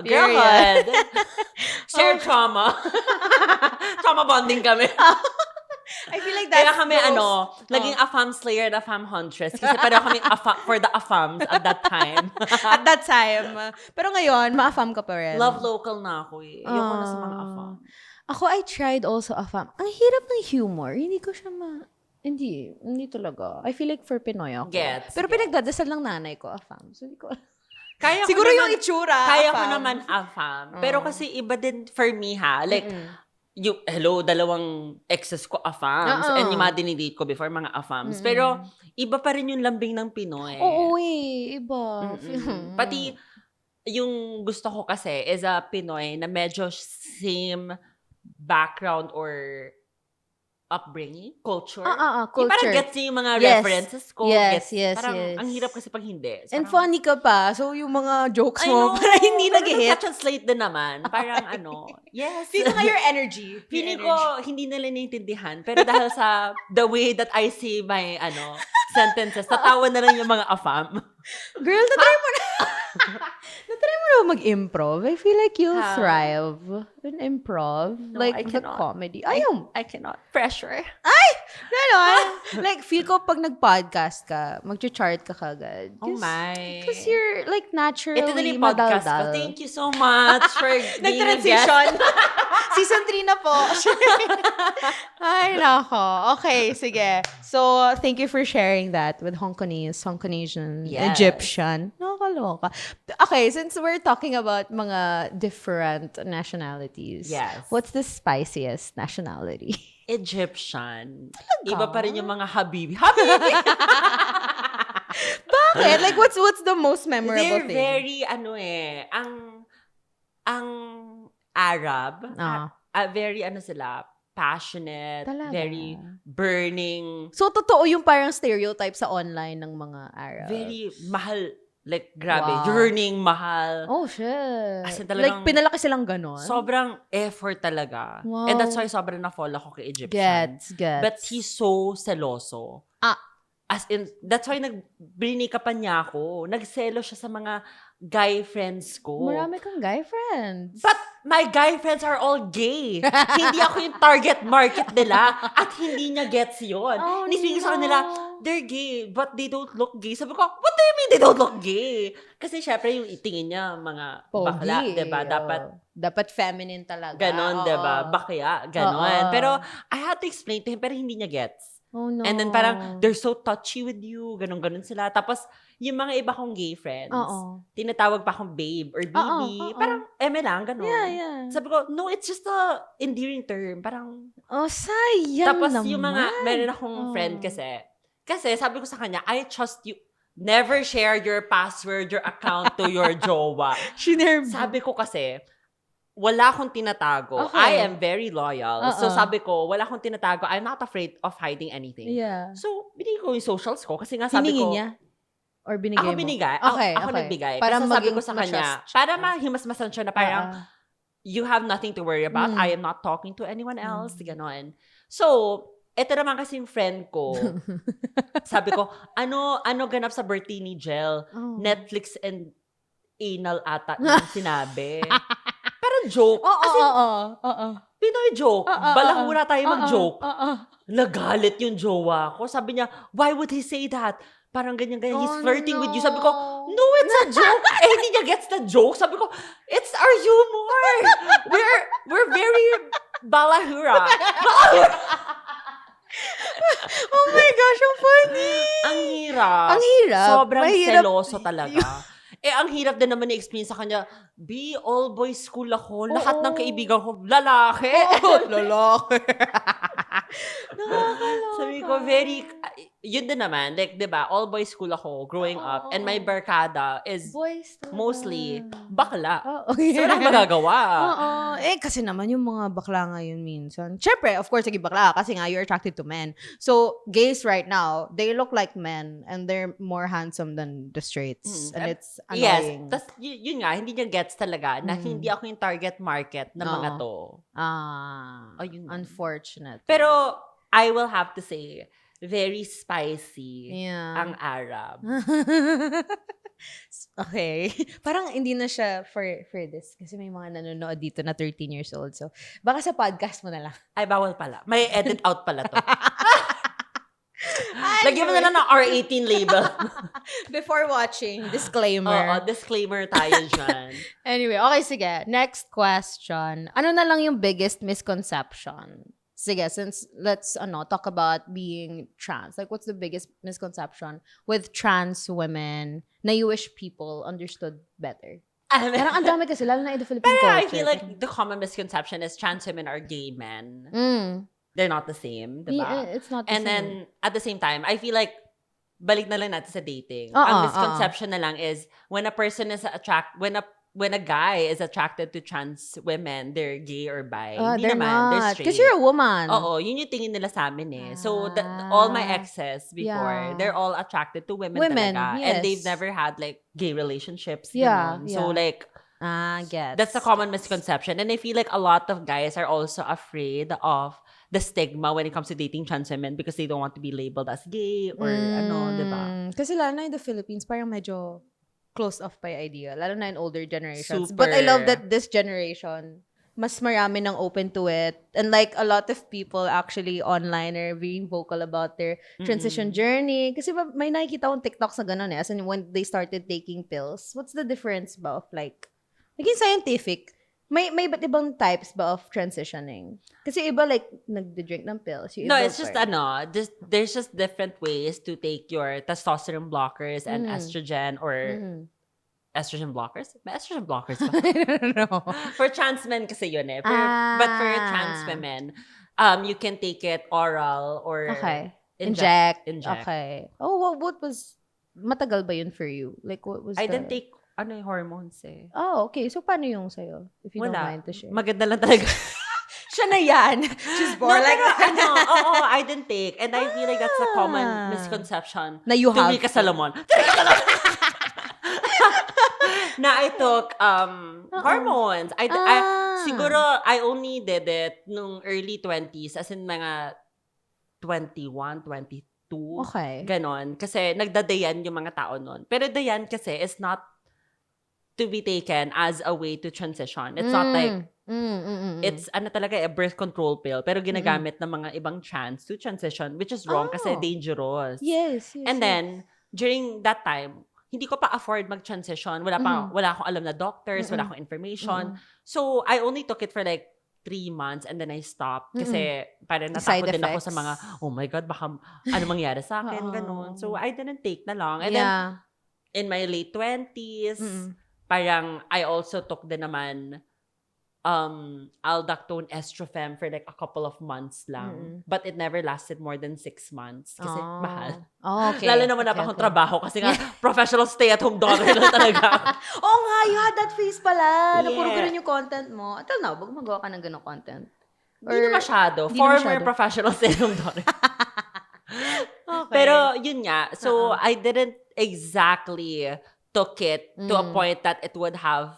Girlhood. Shared trauma. Trauma bonding kami. I feel like that's Kaya kami, naging AFAM slayer and AFAM huntress. Kasi pareho kami for the AFAMs at that time. At that time. Pero ngayon, ma-AFAM ka pa rin. Love local na ako Ayoko na sa mga AFAM. Ako, I tried also AFAM. Ang hirap ng humor. Hindi ko siya Hindi talaga. I feel like for Pinoy ako. Pero pinagdadasal ng nanay ko, AFAM. So, hindi ko siguro yung itsura. Kaya ko naman AFAM. Pero kasi iba din for me like, dalawang exes ko AFAMs. And yung mga dinidate ko before, mga AFAMs. Pero, iba pa rin yung lambing ng Pinoy. Oo iba. Pati, yung gusto ko kasi is a Pinoy na medyo same background or upbringing, culture. Culture. Yung parang gets niya yung mga references ko. Yes. Parang, ang hirap kasi pag hindi. And Parang, funny ka pa. So, yung mga jokes mo, parang hindi nag-hit. Translate din naman. Parang yes. Feel nga your energy. Feeling ko, hindi nila naiintindihan. Pero dahil sa the way that I say my, sentences, tatawa na lang yung mga AFAM. Girl, natry mo na. Natry mo na mag-improv. I feel like you'll thrive in improv. No, like, I the cannot. comedy. I cannot. Pressure. Ganon. Like, feel ko pag nag-podcast ka, mag-chart ka kagad. Oh my. Because you're, like, naturally Ito na yung podcast ko. madaldal. Thank you so much for being a guest. Nag-transition. Season 3 na po. Ay, nako. Okay, sige. So, thank you for sharing that with Hong Kongese, Hong Kongesian, Yes. Egyptian. Nakakaloka. Okay, since since we're talking about mga different nationalities, Yes. what's the spiciest nationality? Egyptian. Talaga? Iba pa rin yung mga Habibi. Habibi! Bakit? Like, what's the most memorable They're thing? very, ang Arab, very, sila, passionate, Talaga? very burning, So, totoo yung parang stereotype sa online ng mga Arab. very mahal, like, grabe, Wow. yearning, mahal. Oh, shit. As in, Like, talagang pinalaki silang ganon? sobrang effort talaga. Wow. And that's why sobrang na-fall ako kay Egyptian. Gets. But he's so seloso. As in, that's why brinikapan niya ako. Nagselo siya sa mga guy friends ko. Marami kang guy friends. But my guy friends are all gay. Hindi ako yung target market nila. At hindi niya gets yun. Oh, Nisipin no. sa kanila, they're gay, but they don't look gay. Sabi ko, what do you mean they don't look gay? Kasi syempre yung tingin niya, mga bakla, diba? Dapat feminine talaga. Ganon, diba? Bakya, ganon. Oo. Pero I had to explain to him, pero hindi niya gets. Oh, no. And then parang, they're so touchy with you, ganon-ganon sila. Tapos, yung mga iba kong gay friends, tinatawag pa akong babe or bibi. Parang, eme lang, ganon. Yeah. Sabi ko, no, it's just a endearing term. Parang, sayang tapos naman. yung mga, meron akong friend kasi sabi ko sa kanya, I trust you. Never share your password, your account to your jowa. Sabi ko kasi, wala akong tinatago. Okay. I am very loyal. So sabi ko, wala akong tinatago. I'm not afraid of hiding anything. Yeah. So, binigay ko yung socials ko kasi nga sabi Hiningin ko, niya? Or binigay ako mo? binigay. Okay, Ako nagbigay. Para Kasi sabi ko sa kanya, ma-trust. para mahimasmasan siya na parang, you have nothing to worry about. I am not talking to anyone else. Ganon. So, eto naman kasi yung friend ko. Sabi ko, ano ganap sa birthday ni Jel? Netflix and anal ata yung sinabi. Parang joke. Kasi, Pinoy joke. Balahura tayo mag-joke. Nagalit yung jowa ko. Sabi niya, why would he say that? Parang ganyan-ganyan. He's flirting with you. Sabi ko, no, it's a joke. Hindi niya gets the joke. Sabi ko, it's our humor. We're very balahura. Oh my gosh, ang funny! Ang hirap. Ang hirap. Sobrang Mahirap. seloso talaga. Ang hirap din naman i-explain sa kanya, all boys school ako. Lahat ng kaibigan ko, lalaki. Lalaki. Sabi ko, yun din naman, like, diba, all boys school ako growing up, and my barkada is Boys mostly bakla. Okay. So, wala magagawa. Kasi naman yung mga bakla ngayon minsan. Syempre, of course, naging bakla kasi nga you're attracted to men. So, gays right now, they look like men and they're more handsome than the straights. And it's annoying. Yes. Tas, yun nga, hindi niya gets talaga na hindi ako yung target market ng mga to. Yun. Unfortunate. Pero, I will have to say, very spicy ang Arab. Okay. Parang hindi na siya for this. Kasi may mga nanonood dito na 13 years old. So, baka sa podcast mo na lang. Ay, bawal pala. May edit out pala to. Lagyan mo na lang ng R18 label. Before watching, disclaimer. Disclaimer tayo dyan. Anyway, okay, sige. Next question. Ano na lang yung biggest misconception? Sige, since let's talk about being trans. Like, what's the biggest misconception with trans women na you wish people understood better? Parang ang dami kasi, lalo na in the Philippine culture. I feel like the common misconception is trans women are gay men. They're not the same, diba? It's not the and same. then, at the same time, I feel like, balik na lang natin sa dating. Ang misconception na lang is, when a person is when a guy is attracted to trans women, they're gay or bi. Hindi They're naman, not. they're straight. Because you're a woman. Oo, yun yung tingin nila sa amin eh. So, all my exes before, they're all attracted to women talaga. Yes. And they've never had like gay relationships. Yeah, Ganun. So like, gets. that's a common misconception. And I feel like a lot of guys are also afraid of the stigma when it comes to dating trans women because they don't want to be labeled as gay or diba? Kasi lalo na in the Philippines, parang medyo closed off pa yung idea. Lalo na in older generations. Super. But I love that this generation, mas marami nang open to it. And like, a lot of people actually online are being vocal about their transition journey. Kasi may nakikita akong TikToks na gano'n eh. As in, when they started taking pills, what's the difference ba of like, naging scientific, may iba't ibang types ba of transitioning? Kasi iba like, nagde-drink ng pills. Yung No, iba it's just there's just different ways to take your testosterone blockers and estrogen or estrogen blockers. May estrogen blockers ba? I don't know. For trans men kasi yun eh. But for trans women, you can take it oral or Inject. Inject. Okay. Oh, what was, matagal ba yun for you? Like, what was I didn't take, hormones eh. Oh, okay. So, paano yung sa'yo? If you don't Wala. mind to share. Maganda lang talaga. Siya na yan. She's born like that. Oo, I didn't take. And I feel like that's a common misconception. Na you have. Tuloy ka Salomon. Na I took hormones. Siguro, I only did it nung early 20s, as in mga 21, 22. Okay. Ganon. Kasi nagdadayan yung mga tao nun. Pero dayan kasi is not to be taken as a way to transition. It's not like, it's talaga a birth control pill, pero ginagamit ng mga ibang trans to transition, which is wrong kasi dangerous. Yes. And then, during that time, hindi ko pa afford mag-transition. Wala akong alam na doctors, wala akong information. So, I only took it for like 3 months and then I stopped kasi parang natakot din ako sa mga, oh my God, baka ano mangyari sa akin, ganun. So, I didn't take na lang. And then, in my late 20s, parang I also took din naman Aldactone Estrofem for like a couple of months lang. But it never lasted more than 6 months kasi mahal. Oh, okay. Lalo naman akong trabaho kasi nga professional stay-at-home daughter lang talaga. Oo nga, you had that face pala. Na puro ganun yung content mo. Until now, bago magawa ka ng ganun content? Hindi na masyado. Former professional stay-at-home daughter. Okay. Pero yun nga. So, I didn't exactly took it to a point that it would have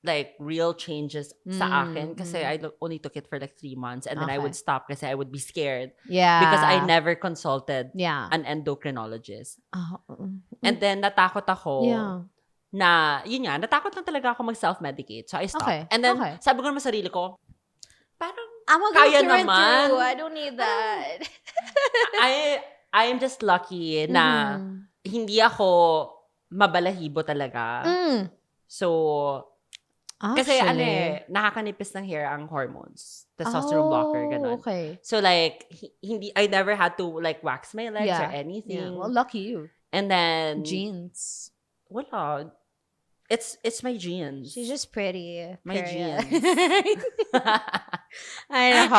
like real changes sa akin kasi I only took it for like 3 months and then I would stop kasi I would be scared. Yeah. Because I never consulted an endocrinologist. And then natakot ako na, yun nga, natakot lang talaga ako mag-self-medicate. So I stopped. Okay. And then sabi ko naman sarili ko, parang I'm kaya naman. I don't need that. I am just lucky na hindi ako mabalahibo talaga. So, kasi nakakanipis ng hair ang hormones. Testosterone blocker, ganun. Okay. So like, I never had to like wax my legs or anything. Yeah. Well, lucky you. And then, Genes. Wala. It's my genes. She's just pretty. My genes. Ay, nako.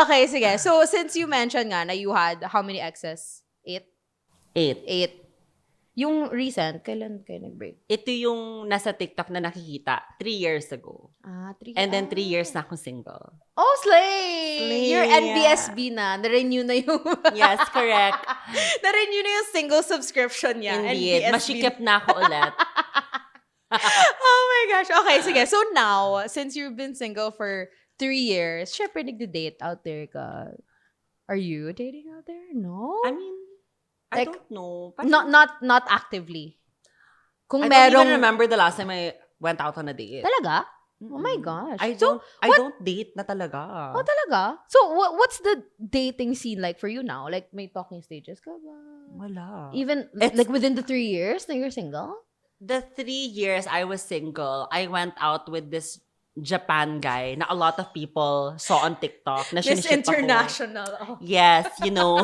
Okay, sige. So, since you mentioned nga na you had how many exes? 8? 8. Yung recent, kailan kayo nag-break? Ito yung nasa TikTok na nakikita 3 years ago. 3 And then 3 years na akong single. Oh, slay! You're NBSB na. Na-renew na yung... Yes, correct. Na-renew na yung single subscription niya. Indeed. Masikip na ako ulit. Oh my gosh. Okay, sige. So now, since you've been single for 3 years, syempre nagde-date out there ka. Are you dating out there? No? I mean, I don't know. Not actively. Kung I merong... don't even remember the last time I went out on a date. Talaga? Oh my gosh. I don't date na talaga. Oh, talaga? So, what's the dating scene like for you now? Like, may talking stages ka ba? Wala. Even, like, within the 3 years na you're single? The 3 years I was single, I went out with this Japan guy na a lot of people saw on TikTok. Na Miss siniship International. Ako. Yes, you know.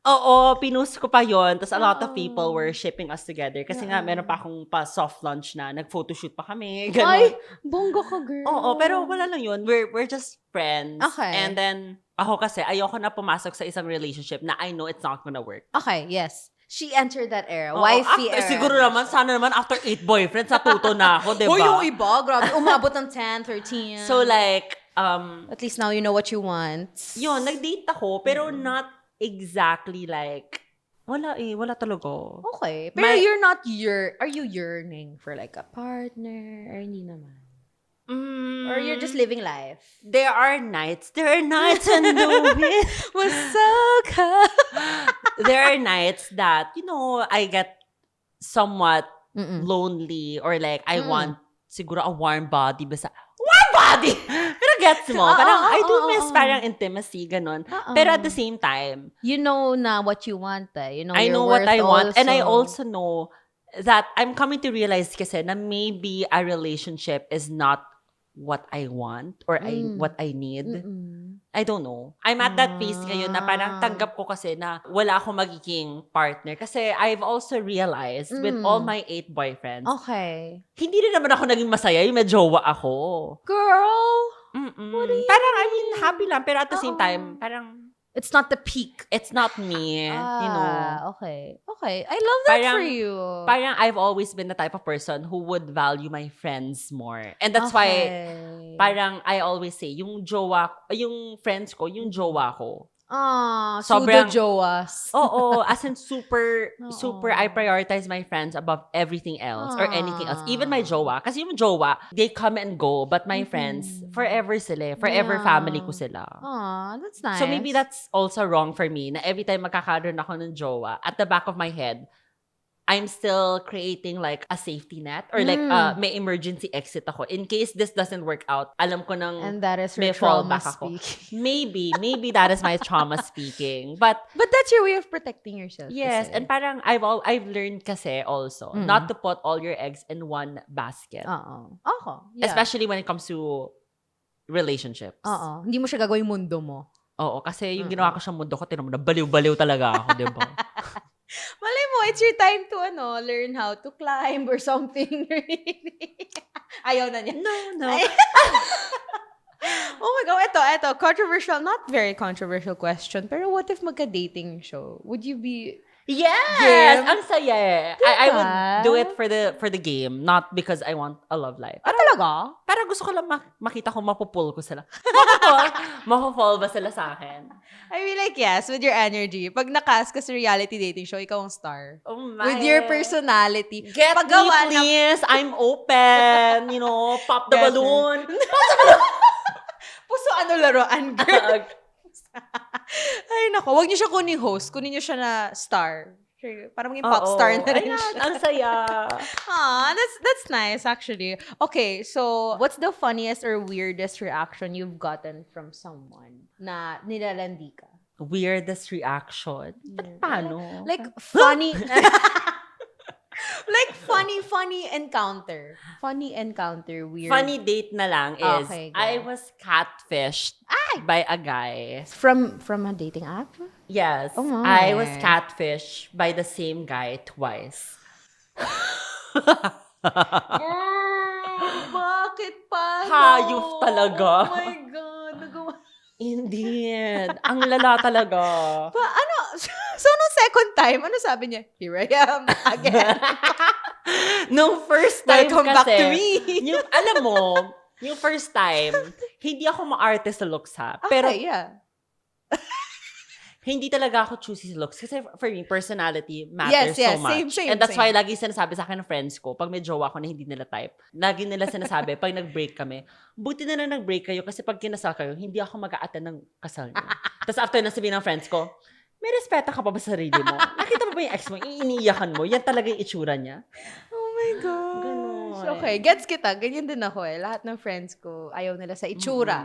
Oo, pinost ko pa yon. Tapos a lot of people were shipping us together. Kasi nga, meron pa akong soft launch na. Nag-photoshoot pa kami. Ganun. Ay, bongga ka, girl. Oo, pero wala lang yun. We're just friends. Okay. And then, ako kasi, ayoko na pumasok sa isang relationship na I know it's not gonna work. Okay, yes. She entered that era. Wifey era. Siguro naman, sana naman after 8 boyfriends, natuto na ako, diba? Yung iba, grabe. Umabot ng 10, 13. So like, at least now you know what you want. Yun, nag-date ako, pero not exactly like, wala talaga. Okay. Pero are you yearning for like a partner? Or hindi naman? Or you're just living life? There are nights when the wind was so cold. There are nights that, I get somewhat lonely or like I want siguro a warm body basta warm body! Pero gets mo? Parang I do miss parang intimacy, ganun. Pero at the same time, you know na what you want. You know I your know worth what I want. also. And I also know that I'm coming to realize kasi na maybe a relationship is not what I want or what I need. I don't know. I'm at that phase ngayon na parang tanggap ko kasi na wala akong magiging partner. Kasi I've also realized with all my 8 boyfriends, Okay. hindi rin naman ako naging masaya yung may jowa ako. Girl! What do you parang, I mean, happy lang. Pero at the same time, parang, it's not the peak. it's not me. You know? Okay. Okay. I love that Parang- for you. Parang I've always been the type of person who would value my friends more. And that's why, parang I always say, yung friends ko, yung jowa ko. Sobrang Sobrang- jowas. Oo, as in super, I prioritize my friends above everything else or anything else. Even my jowa. Kasi yung jowa, they come and go. But my friends, forever sila. Forever Yeah. family ko sila. That's nice. So maybe that's also wrong for me na every time magkakaroon ako ng jowa, at the back of my head, I'm still creating like a safety net or like may emergency exit ako. In case this doesn't work out, alam ko nang And that is your may trauma fallback ako. speaking. Maybe that is my trauma speaking. But But that's your way of protecting yourself. yes, kasi. and parang I've learned kasi also not to put all your eggs in one basket. Oo. Yeah. Especially when it comes to relationships. Oo. Hindi mo siya gagawin mundo mo. Oo, kasi yung ginawa ko sa mundo ko, tinan mo, baliw-baliw talaga ako, di ba? Malay mo, it's your time to learn how to climb or something. Ayaw na niya. No. Oh my God, ito, controversial, not very controversial question, pero what if magka-dating show? Would you be... Yes! Game. Ang saya. I would Diba? do it for the game, not because I want a love life. talaga? Pero gusto ko lang makita kung mapupul ko sila. Mapupul ba sila sa akin? I mean, like, yes, with your energy. Pag nakas ka sa reality dating show, ikaw ang star. Oh my. With your personality. Get Paggawa me, ng- please. I'm open. You know, pop the Yes, balloon. Puso laruan, girl. Ay, nako. Huwag niyo siya kuning host. Kunin niyo siya na star. Para maging pop star na rin Ayan, siya. ang saya. That's nice, actually. Okay, so, what's the funniest or weirdest reaction you've gotten from someone na nilalandi ka? Weirdest reaction? Yeah. Paano? Like, funny... like, funny encounter. Funny encounter, weird. Funny date na lang is, Okay, go. I was catfished by a guy. From a dating app? Yes. Oh my. I was catfished by the same guy twice. Bakit pa? Hayop talaga. Oh my God. Nagawa. Indeed. Ang lala talaga. So, nung second time, ano sabi niya? Here I am again. Nung first time Welcome kasi, back to me. alam mo, yung first time, hindi ako ma-arte sa looks ha. Pero Okay, yeah. hindi talaga ako choosy sa looks. Kasi for me, personality matters Yes, so much. same, And that's same. why lagi sinasabi sa akin ng friends ko, pag may jowa ko na hindi nila type, lagi nila sinasabi, pag nag-break kami, buti na nag-break kayo kasi pag kinasal kayo, hindi ako mag-a-attend ng kasal niyo. Tapos after na sabihin ng friends ko, may respeto ka pa ba sa sarili mo? Nakita mo ba yung ex mo? Iniiyakan mo? Yan talaga yung itsura niya? Oh my gosh. Ganon. Okay, gets kita. Ganyan din ako eh. Lahat ng friends ko, ayaw nila sa itsura.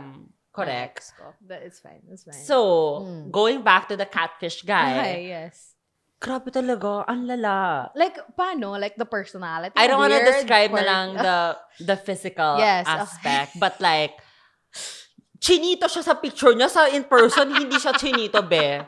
Correct. But it's fine. It's fine. So, going back to the catfish guy, Okay, yes. grabe talaga, ang lala. Like, paano? Like, the personality? I don't wanna Weird describe na part- lang the physical Yes, okay. aspect, but like, chinito siya sa picture niya, sa in person, hindi siya chinito, be.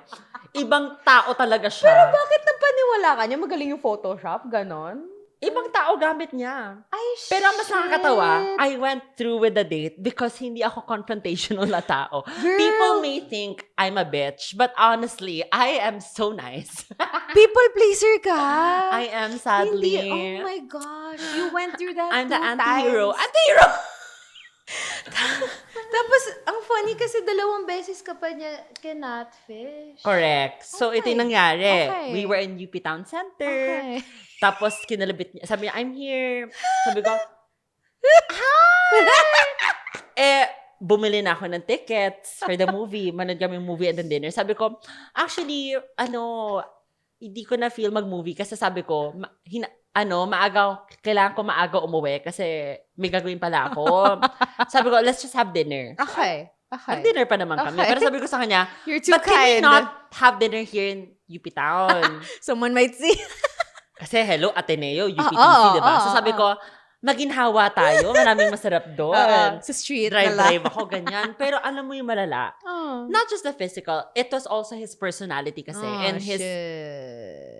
Ibang tao talaga siya. Pero bakit napaniwala ka niya? Magaling yung Photoshop? Ganon? Ibang tao gamit niya. Ay, Pero ang mas nakakatawa, I went through with the date because hindi ako confrontational na tao. Girl. People may think I'm a bitch, but honestly, I am so nice. People pleaser ka? I am sadly. Hindi. Oh my gosh. You went through that I'm the 2 anti-hero. times. Anti-hero! Tapos, ang funny kasi 2 beses ka pa niya kinatfish. Correct. So, ito Okay. yung nangyari. Okay. We were in UP Town Center. Okay. Tapos, kinalabit niya. Sabi niya, I'm here. Sabi ko, bumili na ako ng tickets for the movie. Manood kami yung movie and then dinner. Sabi ko, actually, hindi ko na feel mag-movie kasi sabi ko, kailangan ko maaga umuwi kasi may gagawin pala ako. Sabi ko, let's just have dinner. Okay. Okay. Mag-dinner pa naman kami. Okay. Pero sabi ko sa kanya, You're too but can we kind. not have dinner here in UP Town? Someone might see. Kasi hello, Ateneo, UPTC, Oo, diba? oo, So sabi ko, maginhawa tayo. Maraming masarap doon. Sa street. Drive ako, ganyan. Pero alam mo yung malala. Oh. Not just the physical, it was also his personality kasi. And his, shit.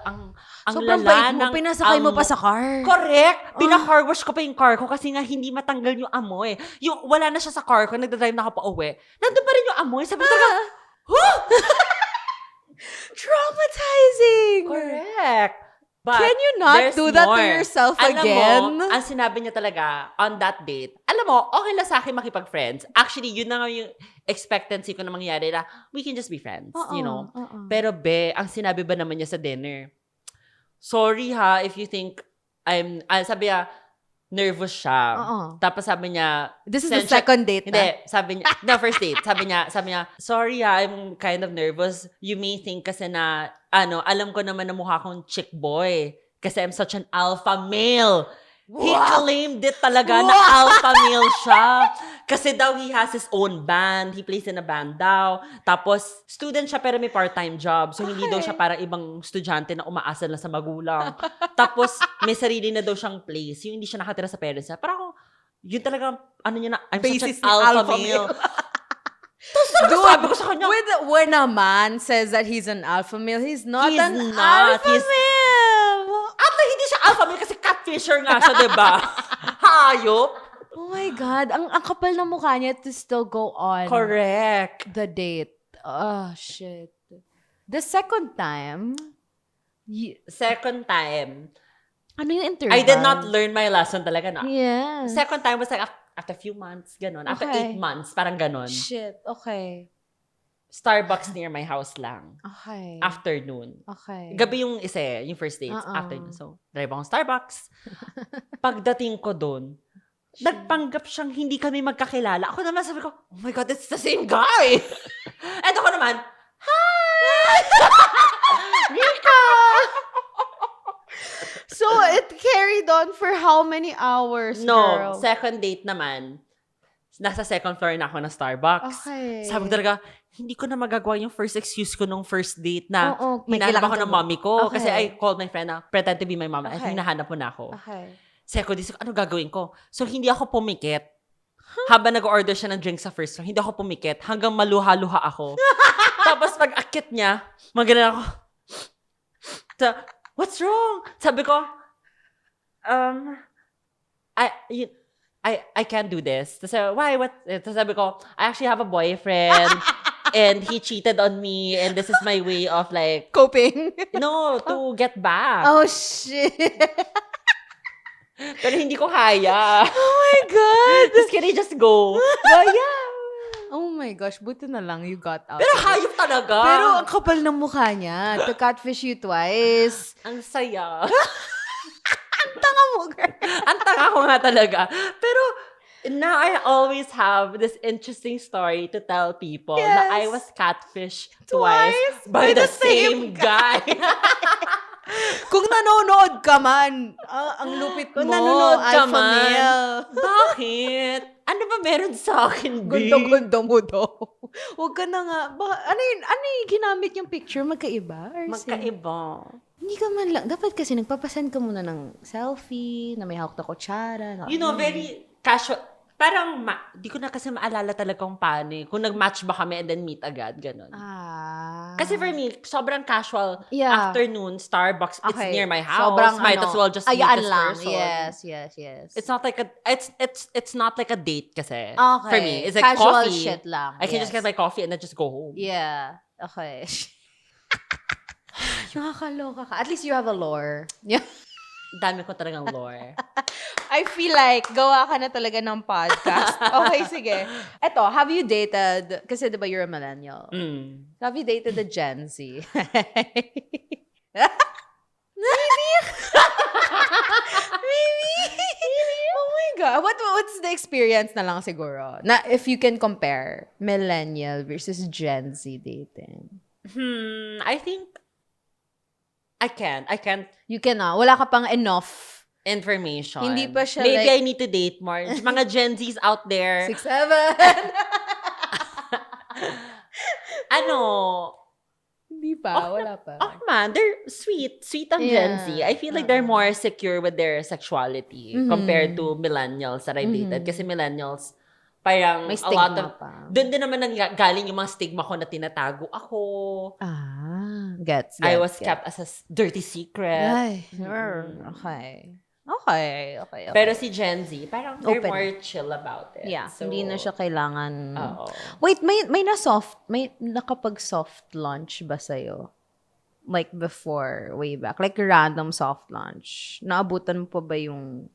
ang Sobrang lala bait mo. ng... Pinasakay mo pa sa car. Correct! Pina-car wash ko pa yung car ko kasi nga hindi matanggal yung amoy. Yung wala na siya sa car ko, nagdadrive na ako pa uwi. Nandun pa rin yung amoy. Sabi ko talaga, Traumatizing! correct. But Can you not there's do that to more. yourself Alam again? mo, ang sinabi niya talaga on that date, alam mo, okay lang sa akin makipag-friends. Actually, yun na nga yung expectancy ko na mangyari na we can just be friends, you know? Pero ang sinabi ba naman niya sa dinner, sorry ha, if you think sabi niya, nervous siya. Tapos sabi niya, This is the second date hindi, sabi niya, no, first date. Sabi niya, sorry ha, I'm kind of nervous. You may think kasi na, alam ko naman na mukha akong chick boy. Kasi I'm such an alpha male. He claimed it talaga na alpha male siya. Kasi daw he has his own band. He plays in a band daw. Tapos, student siya pero may part-time job. So, hindi daw siya parang ibang estudyante na umaasa lang sa magulang. Tapos, may sarili na daw siyang place. Yung hindi siya nakatira sa parents niya. Parang, yun talaga, niya na, I'm Basis such an alpha male. Tapos, sabi ko sa kanya, when a man says that he's an alpha male, he's not He's an not. alpha He's- male. at hindi siya alpha male kasi catfisher nga siya, diba? Hayop. Oh my God. Ang kapal ng mukha niya to still go on Correct. the date. Oh, shit. The second time, Second time, ano yung interval? I did not learn my lesson talaga na. Yeah. Second time was like after a few months, ganon. After Okay. 8 months, parang ganon. Shit. Okay. Starbucks near my house lang. Okay. Afternoon. Okay. Gabi yung isa yung first dates. Afternoon. So, drive akong Starbucks. Pagdating ko doon, nagpanggap siyang hindi kami magkakilala. Ako naman sabi ko, oh my God, it's the same guy! And ako naman, hi! Rika! So, it carried on for how many hours, No, girl? second date naman, nasa second floor na ako ng Starbucks. Okay. Sabi ko talaga, hindi ko na magagawa yung first excuse ko nung first date na may hinahanap kailangan ako ng ka mommy ko. Okay. Kasi I called my friend na pretend to be my mom. Okay. At hinahanap mo na ako. Okay. Second date, ano gagawin ko? So, hindi ako pumikit. Habang nag-order siya ng drink sa first floor, hindi ako pumikit. Hanggang maluha-luha ako. Tapos pag akit niya, magaling ako. What's wrong? Sabi ko, I can't do this. Tapos, why? What? Tapos sabi ko, I actually have a boyfriend and he cheated on me and this is my way of like, Coping. to get back. Oh, shit. Pero hindi ko kaya. Oh my God. Just can I just go? Well, yeah. Oh my gosh, buti na lang you got out. Pero hayop talaga. Pero ang kapal ng mukha niya to catfish you twice. Ang saya. Tanga mo, girl. Ang tanga ko nga talaga. Pero now I always have this interesting story to tell people na I was catfished twice by the same guy. Kung nanonood ka man, ang lupit Kung mo, nanonood ka alpha man. male. Bakit? Ano ba meron sa akin, B? Ganda-ganda mo daw. Huwag ka na nga. Ano yung ginamit yung picture? Magkaiba? Or Magkaiba. Hindi ka man lang. Dapat kasi nagpapasan ka muna ng selfie na may hawak na kutsara. You know, very casual. Parang, di ko na kasi maalala talaga kung paano eh. Kung nag-match ba kami and then meet agad, ganun. Kasi for me, sobrang casual. Yeah. Afternoon, Starbucks, it's Okay. near my house. Sobrang Might as well just meet ayaan this lang. person. Yes. It's not like it's not like a date kasi. Okay. For me, it's like Casual coffee. shit lang. I can just get my coffee and then just go home. Yeah. Okay. Nakakaloka ka. At least you have a lore. Yeah. Dami ko talagang lore. I feel like gawa ka na talaga ng podcast. Okay, sige. Eto, have you dated, kasi diba you're a millennial. Have you dated the Gen Z? Maybe. Oh my God. What's the experience na lang siguro? Na if you can compare millennial versus Gen Z dating. I think I can't You cannot. Wala ka pang enough. information. Hindi pa siya Maybe like- I need to date more. Mga Gen Zs out there. 6'7". Ano, Hindi pa, wala pa. Oh man, they're sweet. Sweet ang Gen Z. I feel like they're more secure with their sexuality compared to millennials that I dated. Kasi millennials, parang may a lot stigma of... pa. Doon din naman galing yung mga stigma ko na tinatago ako. Gets. I was kept as a dirty secret. Ay, Okay. Pero si Gen Z, parang they're Open. more chill about it. Yeah, So, hindi na siya kailangan... Oo. Wait, may nakapag-soft launch ba sa'yo? Like before, way back? Like random soft launch? Naabutan mo pa ba yung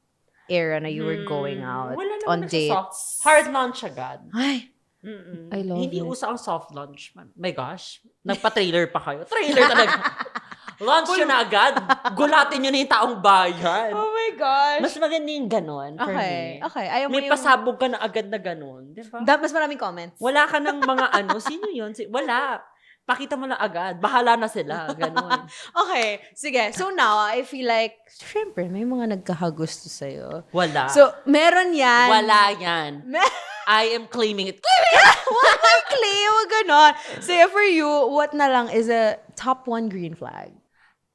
era na you were going out wala on naman dates? dates? Hard launch agad. Ay, Mm-mm. I love Hindi it. uso ang soft launch. My gosh. Nagpa-trailer pa kayo. Trailer talaga. Launch yun na agad. Gulatin nyo na yung taong bayan. Oh my gosh. Mas maganda yung ganon for me. Okay. Ayaw mo May pasabog ka na agad na ganon. Diba? Mas maraming comments. Wala ka ng mga sino yun? Wala. Pakita mo lang agad. Bahala na sila. Ganon. Okay, sige. So now, I feel like, syempre, may mga nagkakagusto sa'yo. Wala. So, meron yan. Wala yan. I am claiming it. Why claim? Wag ganon. So, for you, what na lang is a top 1 green flag?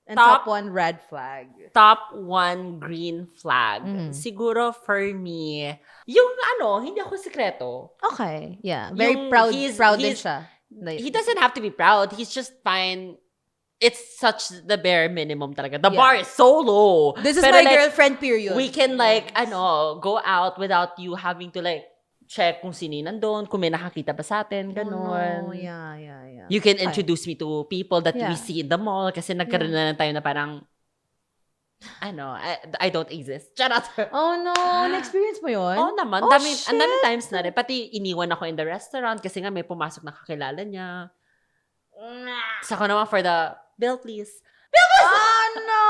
And top 1 red flag? Top 1 green flag. Siguro for me, yung hindi ako sekreto. Okay, yeah. Very Yung proud din he's- siya. Like, He doesn't have to be proud. He's just fine. It's such the bare minimum talaga. The bar is so low. this is Pero my like, girlfriend period. we can go out without you having to check kung sino yung nandun, kung may nakakita ba sa atin, ganon. Oh, yeah. You can introduce me to people that we Yeah. see in the mall kasi nagkaroon na tayo na parang, I don't exist. Charot. Oh no, na-experience mo yun? Oo naman. Oh, Ang dami times na rin. Pati iniwan ako in the restaurant kasi nga may pumasok na kakilala niya. Saka naman for the bill, please. Oh no,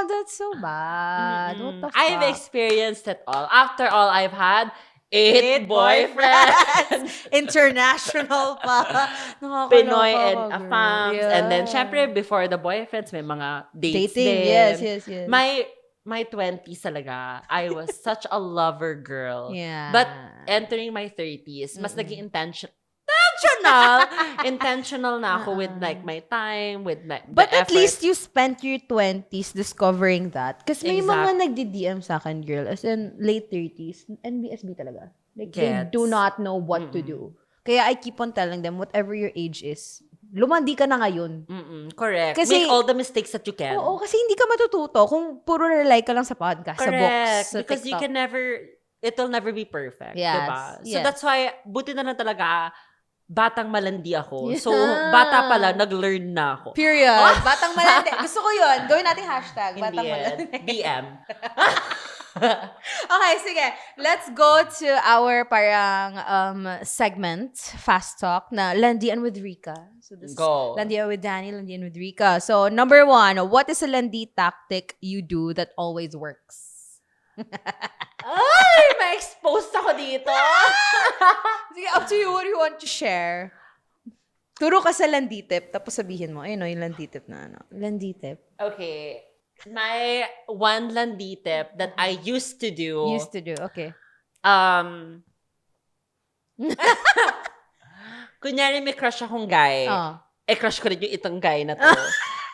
that's so bad. What the fuck? I've experienced it all. After all I've had, 8 boyfriends. International pa. Pinoy Nakakaloka and ka, girl. AFAMs. Yeah. And then, syempre, before the boyfriends, may mga dates Dating, din. yes. My 20s talaga, I was such a lover girl. Yeah. But entering my 30s, mas naging intentional na ako with my time, with the But at effort. least you spent your 20s discovering that. Kasi may mga Exact. nagdi-DM sa akin, girl, as in late 30s, NBSB talaga. Like, they Gets. do not know what to do. Kaya I keep on telling them, whatever your age is, lumandi ka na ngayon. Correct. Kasi- Make all the mistakes that you can. Oo, kasi hindi ka matututo kung puro rely ka lang sa podcast, sa books, Correct. sa Because you TikTok. can it'll never be perfect. Yes, Diba? So yes. that's why, buti na lang talaga, batang malandi ako. Yeah. So, bata pa lang, nag-learn na ako. Period. Batang malandi. Gusto ko yun. Gawin natin hashtag. Hindi Batang yan. malandi. BM. Okay, sige. Let's go to our parang segment, Fast Talk, na Landian with Rika. So this Go. is Landian with Danny, Landian with Rika. So number 1, what is a Landi tactic you do that always works? Ay, ma-expose ako dito. Sige, up to you. What do you want to share? Turo ka sa Landi tip, tapos sabihin mo, ayun o, yung Landi tip na Landi tip. Okay. My one landi tip that I used to do. Used to do, okay. Kunyari may crush akong guy. Oh. Crush ko rin yung itong guy na to.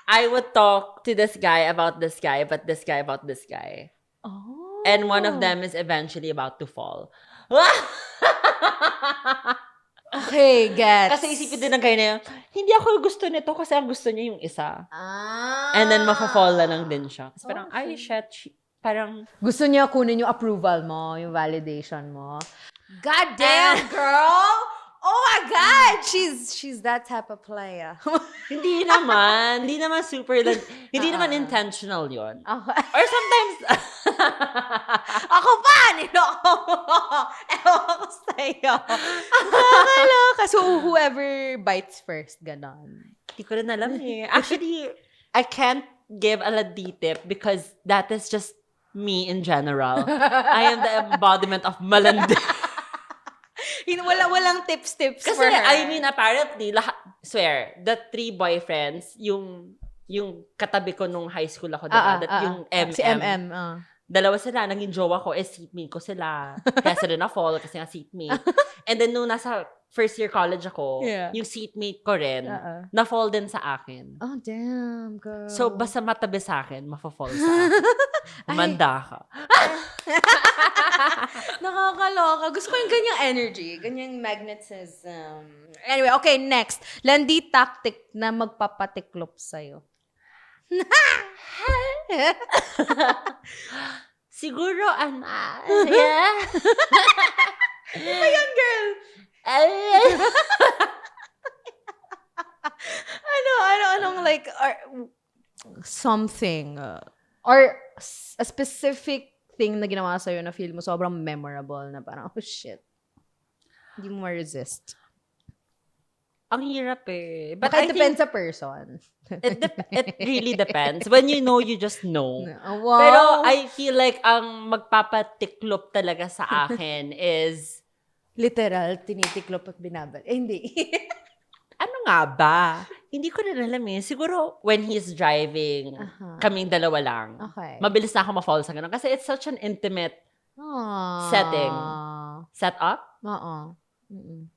I would talk to this guy about this guy, but this guy about this guy. Oh. And one of them is eventually about to fall. Okay, gets. Kasi isipin din ng guy na yun, hindi ako gusto nito kasi ang gusto niya yung isa. Ah. And then mapafall na lang din siya. Kasi parang, Okay. ay, shit. Parang, Gusto niya kunin yung approval mo, yung validation mo. God damn, girl! Oh my God! She's that type of player. hindi naman super, hindi naman intentional yon. Ako, Or sometimes, ako pa! Niloko mo! Ewan ko sa'yo. Nakakaloka. So, whoever bites first, ganon. hindi ko rin alam eh. Actually, I can't give a ladi tip because that is just me in general. I am the embodiment of malandi. Walang tips Kasi, for her. I mean, apparently, swear, the 3 boyfriends, yung katabi ko nung high school ako, diba? Yung MM. Si MM. Dalawa sila, naging jowa ko, seatmate ko sila. Kaya sila na-fall kasi nga seatmate. And then, nung nasa first year college ako, Yeah. yung seatmate ko rin, na-fall din sa akin. Oh, damn, girl. So, basta matabi sa akin, mafo-fall sa akin. Umanda ka. Nakakaloka. Gusto ko yung ganyang energy, ganyang magnetism. Anyway, okay, next. Landi tactic na magpapatiklop sa'yo. Siguro, yeah. Ayan, girl. Anong like, something, or a specific thing na ginawa sa'yo na feel mo sobrang memorable na parang, oh shit. Hindi mo ma-resist. Ang hirap eh. But it depends sa person. It really depends. When you know, you just know. Wow. Pero I feel like ang magpapatiklop talaga sa akin is... Literal, tinitiklop at binabal. Hindi. Ano nga ba? Hindi ko rin alam eh. Siguro when he's driving, kaming dalawa lang. Okay. Mabilis na ako ma-fall sa ganun. Kasi it's such an intimate setting. Set up? Oo.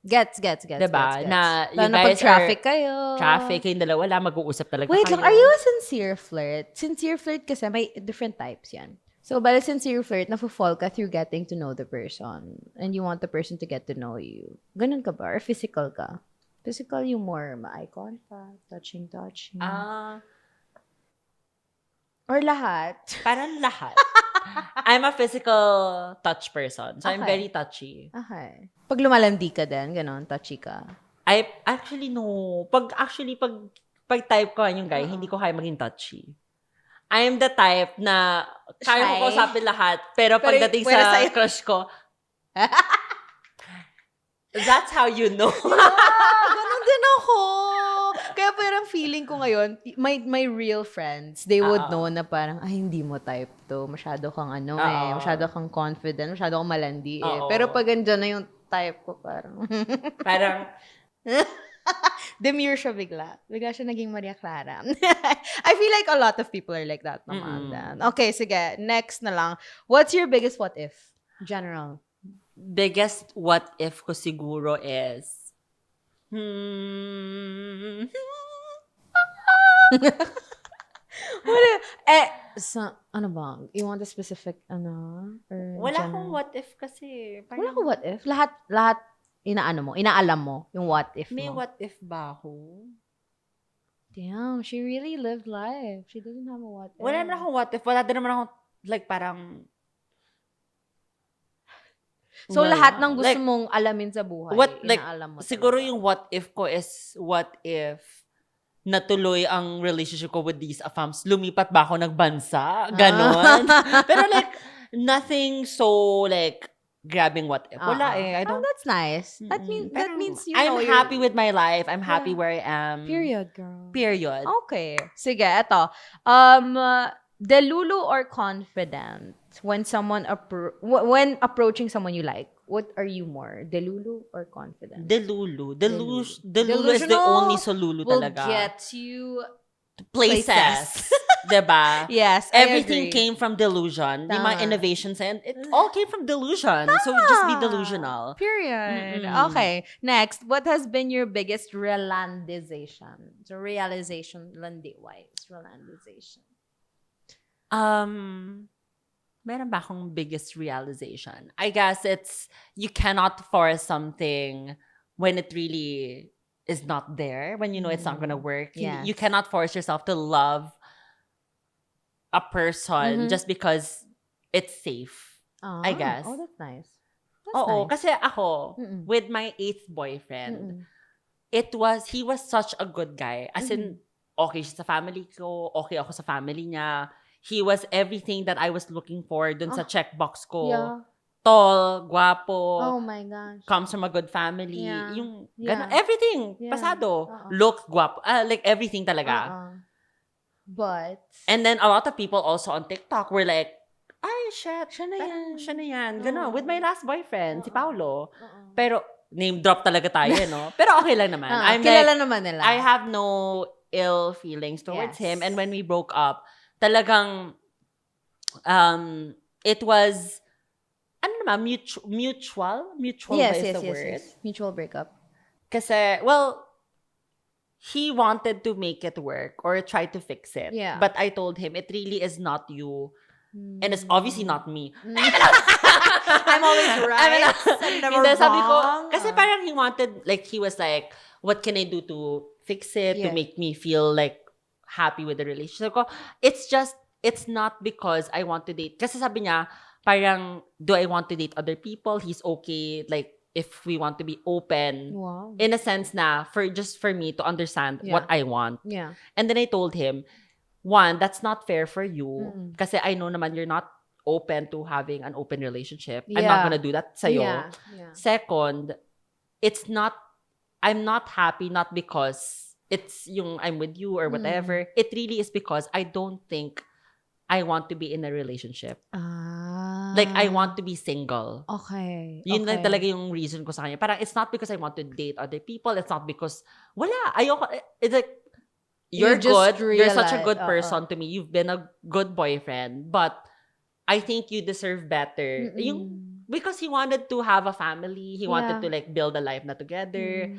Gets. Diba? Gets. Na you Lalo guys pag traffic kayo. Traffic, kayong dalawa lang, mag-uusap talaga Wait kayo. lang, are you a sincere flirt? Sincere flirt kasi may different types yan. So, by sincere flirt, nafo-fall ka through getting to know the person. And you want the person to get to know you. Ganun ka ba? Or physical ka? Physical yung more eye contact, touching. Or lahat? Parang lahat. I'm a physical touch person. So, I'm very touchy. Okay. Pag lumalandi ka din, ganon, touchy ka. I actually, no. Pag type ko yung guy, hindi ko kaya maging touchy. I am the type na kaya ko kausapin lahat, pero pagdating sa crush ko, that's how you know. Ganon din ako. Kaya parang feeling ko ngayon, my real friends, they would know na parang, ay, hindi mo type to. Masyado kang masyado kang confident, masyado kang malandi eh. Pero pag andyan na yung type ko, parang... parang... demure siya bigla. Bigla siya naging Maria Clara. I feel like a lot of people are like that naman. Okay, sige. Next na lang. What's your biggest what if? General. Biggest what if ko siguro is... Ano ba? You want a specific, Or wala general? akong what if kasi. Wala akong what if? Lahat, inaalam mo, yung what if May mo. what if ba ako? Damn, she really lived life. She doesn't have a what if. Wala naman akong what if. Wala din naman akong, like, parang... So, lahat ng gusto mong alamin sa buhay, inaalam mo siguro talaga. yung what if ko is, what if natuloy ang relationship ko with these affams? Lumipat ba ako nagbansa? Ganon. Pero like, nothing so like, grabbing what if. Wala eh. I don't... that's nice. That means you I'm know happy with my life. I'm happy where I am. Period, girl. Period. Okay. Sige, eto. Delulu or confident when someone when approaching someone you like? What are you more? Delulu or confident? Delulu. Delulu is the only solulu talaga. Will get you places. Diba? Yes, Everything I agree. came from delusion. Yung mga Tama. innovations and it all came from delusion. So just be delusional. Period. Okay. Next, what has been your biggest realization? So realization, landi-wise. Realization. Meron ba akong biggest realization? I guess it's, you cannot force something when it really is not there, when you know it's not gonna work. Yes. You cannot force yourself to love a person just because it's safe, I guess. Oh, that's nice. Oo, Nice. kasi ako, with my 8th boyfriend, he was such a good guy. As in, okay siya sa family ko, okay ako sa family niya. He was everything that I was looking for dun sa checkbox ko. Yeah. Tall, guwapo, Oh my gosh. comes from a good family. Yeah. Yung, Yeah. ganun, everything, Yeah. pasado. Look, guwapo, like everything talaga. But, And then a lot of people also on TikTok were like, ay, shit, siya na yan. siya na yan. Ganun, with my last boyfriend, si Paolo. Pero, name drop talaga tayo, no? Pero okay lang naman. I'm kilala like, naman nila. I have no ill feelings towards Yes. him. And when we broke up, talagang, it was, ano naman, mutual? Mutual yes, ba is yes, the yes, word? yes. Mutual breakup. Kasi, well, he wanted to make it work or try to fix it. Yeah. But I told him, it really is not you. And it's obviously not me. I'm always right. I'm never Hindi, sabi ko, wrong. kasi parang he wanted, like, he was like, what can I do to fix it, to Yeah. make me feel, like, happy with the relationship ko? It's not because I want to date. Kasi sabi niya, parang, do I want to date other people? He's okay, like, if we want to be open. Wow. In a sense na, just for me to understand Yeah. what I want. Yeah. And then I told him, one, that's not fair for you. Mm-mm. Kasi I know naman you're not open to having an open relationship. I'm Yeah. not gonna do that sa'yo. Yeah. Yeah. Second, I'm not happy not because it's yung I'm with you or whatever. It really is because I don't think I want to be in a relationship. Like, I want to be single. Okay. Yun lang okay. talaga yung reason ko sa kanya. Parang, it's not because I want to date other people. It's not because, wala, ayoko. It's like, you're just good. You're such a realize- good person to me. You've been a good boyfriend. But, I think you deserve better. Because he wanted to have a family. He wanted to, like, build a life na together.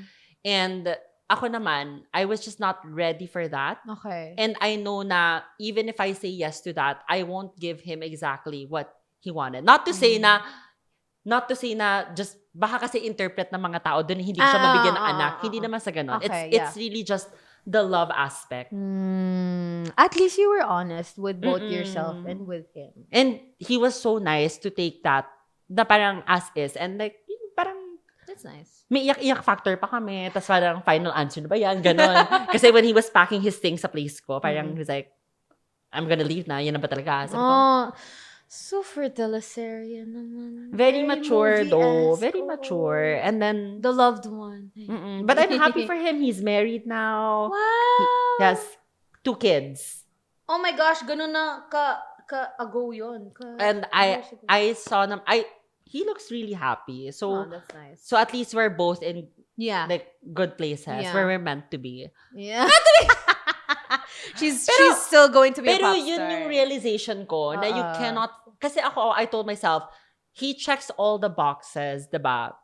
And, ako naman, I was just not ready for that. Okay. And I know na, even if I say yes to that, I won't give him exactly what he wanted. Not to say na, just, baka kasi interpret ng mga tao doon, hindi ko siya mabigyan ng anak. Hindi naman sa ganon. Okay, It's really just the love aspect. At least you were honest with both yourself and with him. And he was so nice to take that, na parang as is. And like, parang, That's nice. may iyak-iyak factor pa kami. Tapos parang, final answer na ba yan? Ganon. Kasi when he was packing his things sa place ko, parang he's like, I'm gonna leave na. Yan na ba talaga? Sabi ko, Oh, so fertilizarian naman. very mature though. movie-esque. Very mature. And then, The loved one. but I'm happy for him. He's married now. Wow. He has 2 kids. Oh my gosh, ganun na ka-ago yun. And I saw him. He looks really happy. So, Oh, that's nice. so at least we're both in Yeah. like good places Yeah. where we're meant to be. Yeah. she's still going to be a Pero pop yun star. yung realization ko na you cannot, kasi I told myself, he checks all the boxes, diba?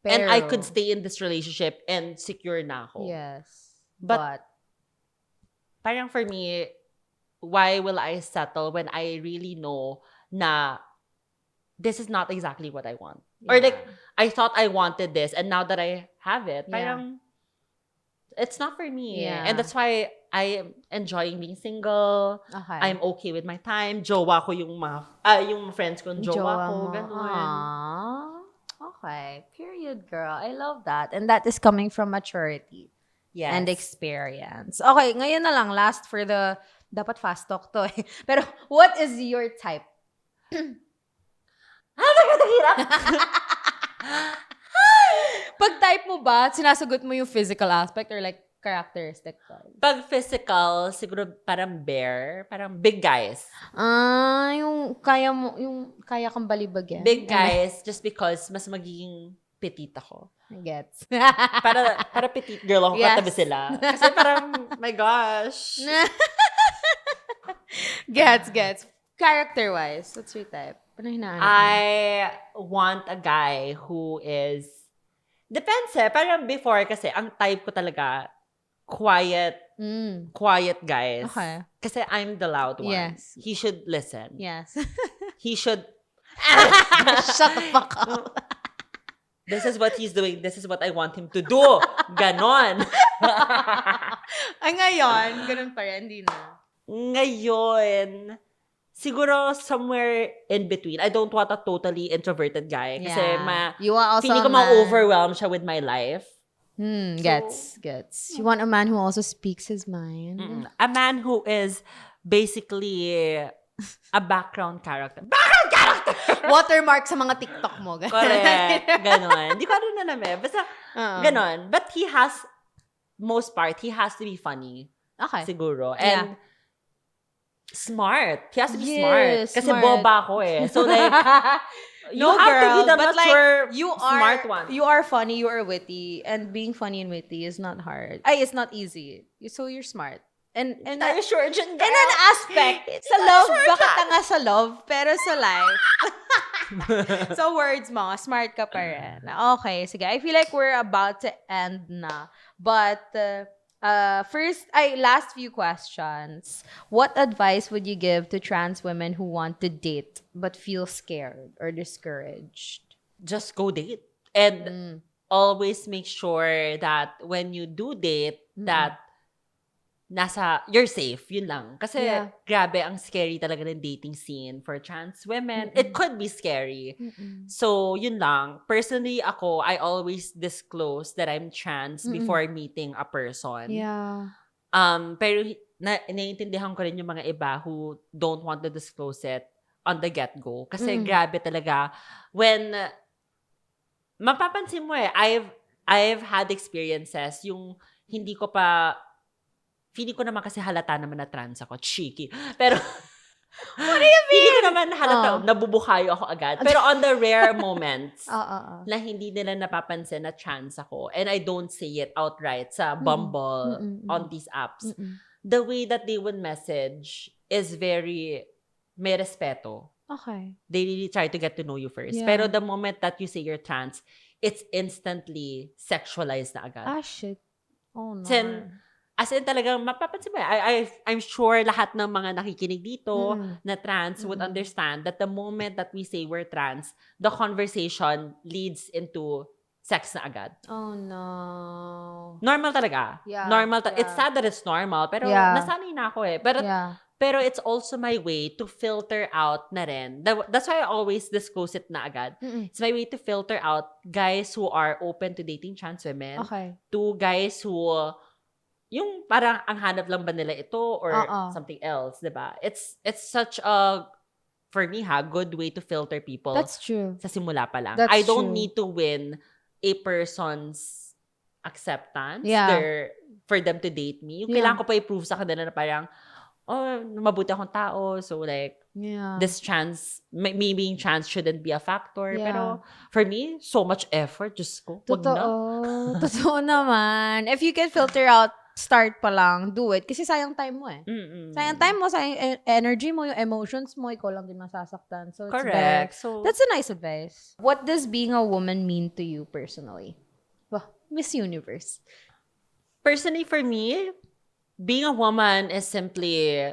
And I could stay in this relationship and secure na ako. Yes. But parang for me, why will I settle when I really know na this is not exactly what I want? Or like, I thought I wanted this and now that I have it, parang it's not for me. Yeah. And that's why I am enjoying being single. Okay. I'm okay with my time. Jowa ko yung yung friends ko, jowa ko, mo. ganun. Aww. Okay. Period, girl. I love that. And that is coming from maturity Yes. and experience. Okay, ngayon na lang, last for the, dapat fast talk to eh. Pero, what is your type? Pag type mo ba, sinasagot mo yung physical aspect or like characteristic type? Pag physical, siguro parang bear, parang big guys. Yung kaya mo, yung kaya kang balibagyan. Big guys, just because mas magiging petite ako. I gets. Para petite girl ako, Yes. katabi sila. Kasi parang, my gosh. Gets. Character-wise, what's your type? Ano hinahanap mo? I want a guy who is, depends parang before kasi, ang type ko talaga, quiet guys. Okay. Kasi I'm the loud one. Yes. He should listen. Yes. He should, Shut the fuck up. this is what he's doing, this is what I want him to do. Ganon. Ay, ngayon, ganun pa rin, hindi na. Ngayon, siguro somewhere in between. I don't want a totally introverted guy. Kasi you want also feeling ko a man. ma-overwhelm siya with my life. Gets. You want a man who also speaks his mind. A man who is basically a background character. Watermark sa mga TikTok mo. Correct. Ganon. Di ko ano na namin. Basta, ganon. But he has to be funny. Okay. Siguro. And smart. He has to be Yes, smart. Kasi smart. boba ako eh. So like, you No, have to be girl, the but like, mature, you smart one. You are funny, you are witty, and being funny and witty is not hard. It's not easy. So you're smart. And Are you sure dyan, girl? in an aspect, sa love, baka tanga sa love, pero sa life. So words mo, smart ka pa rin. Okay, sige. I feel like we're about to end na. But last few questions. What advice would you give to trans women who want to date but feel scared or discouraged? Just go date. And always make sure that when you do date, that you're safe, yun lang. Kasi grabe, ang scary talaga ng dating scene for trans women. It could be scary. So, yun lang. Personally, I always disclose that I'm trans before meeting a person. Yeah. Pero naiintindihan ko rin yung mga iba who don't want to disclose it on the get-go. Kasi grabe talaga. When, mapapansin mo I've had experiences yung hindi ko pa feeling ko naman kasi halata naman na trans ako. Cheeky. Pero, what do you mean? Feeling ko naman halata, nabubukayo ako agad. Pero on the rare moments, na hindi nila napapansin na trans ako, and I don't say it outright sa Bumble, on these apps, the way that they would message is may respeto. Okay. They really try to get to know you first. Yeah. Pero the moment that you say you're trans, it's instantly sexualized na agad. Ah, shit. Oh, no. As in talagang mapapansin mo, I'm sure lahat ng mga nakikinig dito na trans would understand that the moment that we say we're trans, the conversation leads into sex na agad. Oh, no. Normal talaga. Yeah. It's sad that it's normal, pero nasanay na ako eh. Pero it's also my way to filter out na rin. That's why I always disclose it na agad. It's my way to filter out guys who are open to dating trans women. Okay. To guys who yung parang ang hanap lang ba nila ito or something else, diba? It's such a, for me good way to filter people. That's true. Sa simula pa lang. That's I don't true. need to win a person's acceptance for them to date me. Yung kailangan ko pa i-prove sa kanila na parang, mabuti akong tao. So like, this chance, me being trans shouldn't be a factor. Yeah. Pero for me, so much effort. Diyos ko, wag na. Totoo naman. If you can filter out, start pa lang, do it. Kasi sayang time mo eh. Sayang time mo, sayang energy mo, yung emotions mo, ikaw lang din masasaktan. So, correct. So, that's a nice advice. What does being a woman mean to you personally? Miss Universe. Personally, for me, being a woman is simply,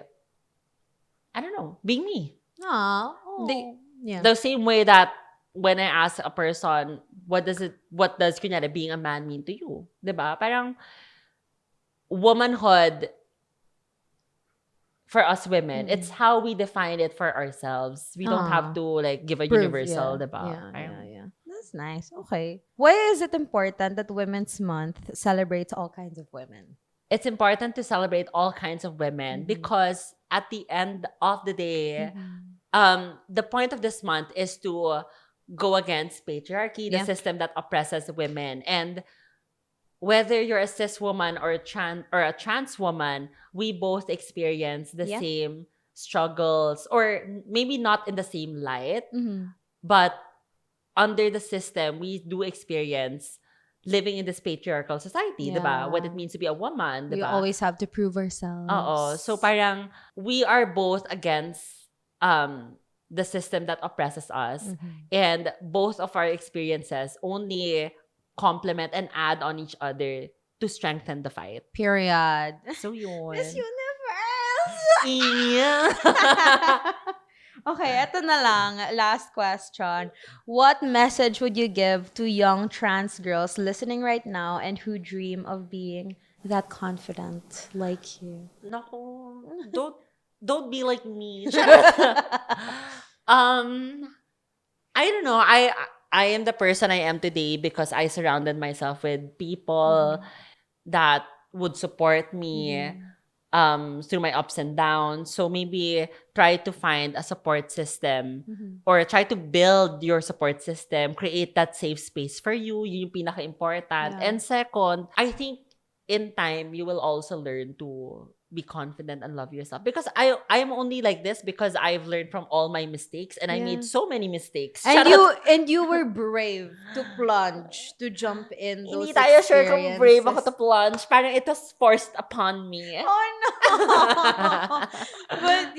I don't know, being me. The same way that when I ask a person, what does kunyari, being a man mean to you? Diba? Parang, womanhood, for us women, it's how we define it for ourselves. We don't have to like give a universal, diba? Yeah. That's nice. Okay. Why is it important that Women's Month celebrates all kinds of women? It's important to celebrate all kinds of women because at the end of the day, the point of this month is to go against patriarchy, the system that oppresses women. And whether you're a cis woman or a trans woman, we both experience the same struggles, or maybe not in the same light, but under the system, we do experience living in this patriarchal society, diba? What it means to be a woman, diba? We always have to prove ourselves. So parang we are both against the system that oppresses us, and both of our experiences only complement and add on each other to strengthen the fight. Period. So yun. Miss Universe! Yeah. Okay, eto na lang. Last question. What message would you give to young trans girls listening right now and who dream of being that confident like you? Nako, don't be like me. I don't know. I am the person I am today because I surrounded myself with people that would support me through my ups and downs. So maybe try to find a support system or try to build your support system, create that safe space for you. Yun yung pinaka-important. And second, I think in time, you will also learn to be confident and love yourself. Because I'm only like this because I've learned from all my mistakes and I made so many mistakes. And you were brave to plunge, to jump in those Hindi tayo sure kung brave ako to plunge. Parang it was forced upon me. Oh no! But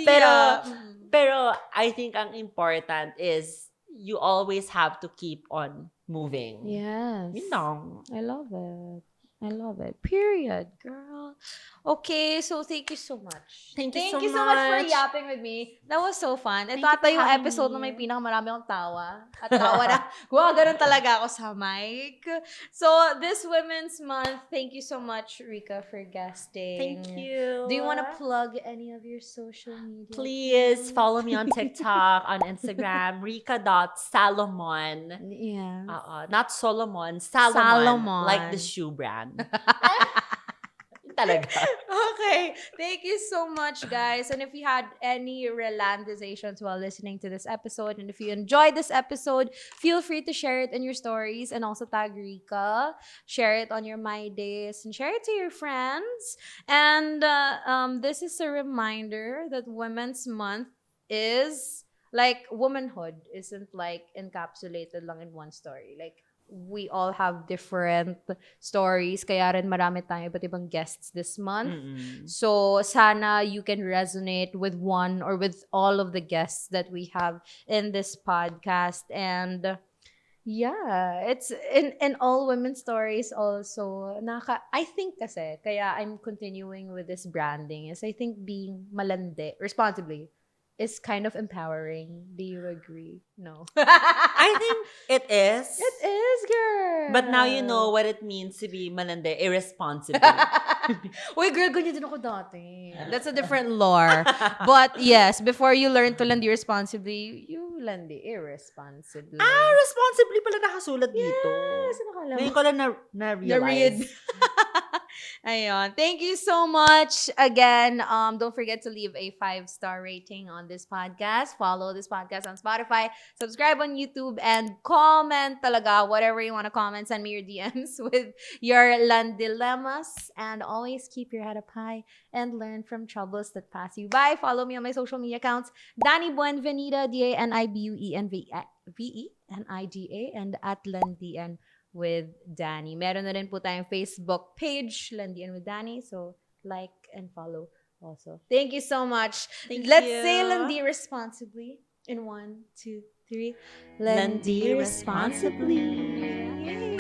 Pero I think ang important is you always have to keep on moving. Yes. Yun lang. I love it. I love it. Period, girl. Okay, so thank you so much. Thank you so much for yapping with me. That was so fun. Ito Thank you ata for yung having episode me. na may pinakamarami akong tawa. At tawa na, ganun talaga ako sa mic. So, this Women's Month, thank you so much, Rika, for guesting. Thank you. Do you want to plug any of your social media? Please follow me on TikTok, on Instagram, rika.salomon. Yeah. Not Solomon, Salomon. Salomon. Like the shoe brand. Talaga. Okay. Thank you so much, guys. And if you had any relandizations while listening to this episode, and if you enjoyed this episode, feel free to share it in your stories and also tag Rika. Share it on your My Days and share it to your friends. And this is a reminder that Women's Month is like womanhood isn't like encapsulated lang in one story. Like, we all have different stories. Kaya rin marami tayong iba't ibang guests this month. So, sana you can resonate with one or with all of the guests that we have in this podcast. And yeah, it's in all women stories also. I think kasi, kaya I'm continuing with this branding is I think being malandi, responsibly, is kind of empowering. Do you agree? No. I think it is. It is, girl. But now you know what it means to be malande, irresponsible. Uy, girl, ganyan din ako dati. That's a different lore. But yes, before you learn to landi responsibly, you landi irresponsibly. Responsibly pala nakasulat dito. Yes, ano kala mo? Ngayon ko lang na-realize. Ayun. Thank you so much. Again, don't forget to leave a 5-star rating on this podcast. Follow this podcast on Spotify. Subscribe on YouTube and comment talaga whatever you want to comment. Send me your DMs with your land dilemmas. And always keep your head up high and learn from troubles that pass you by. Follow me on my social media accounts. Danny Buenvenida, DANIBUENVENIDA, and at Landian with Danny. Meron na rin po tayong Facebook page, Landian with Danny. So, like and follow also. Thank you so much. Let's say Landi responsibly. In 1, 2, 3. Landi responsibly. Yay.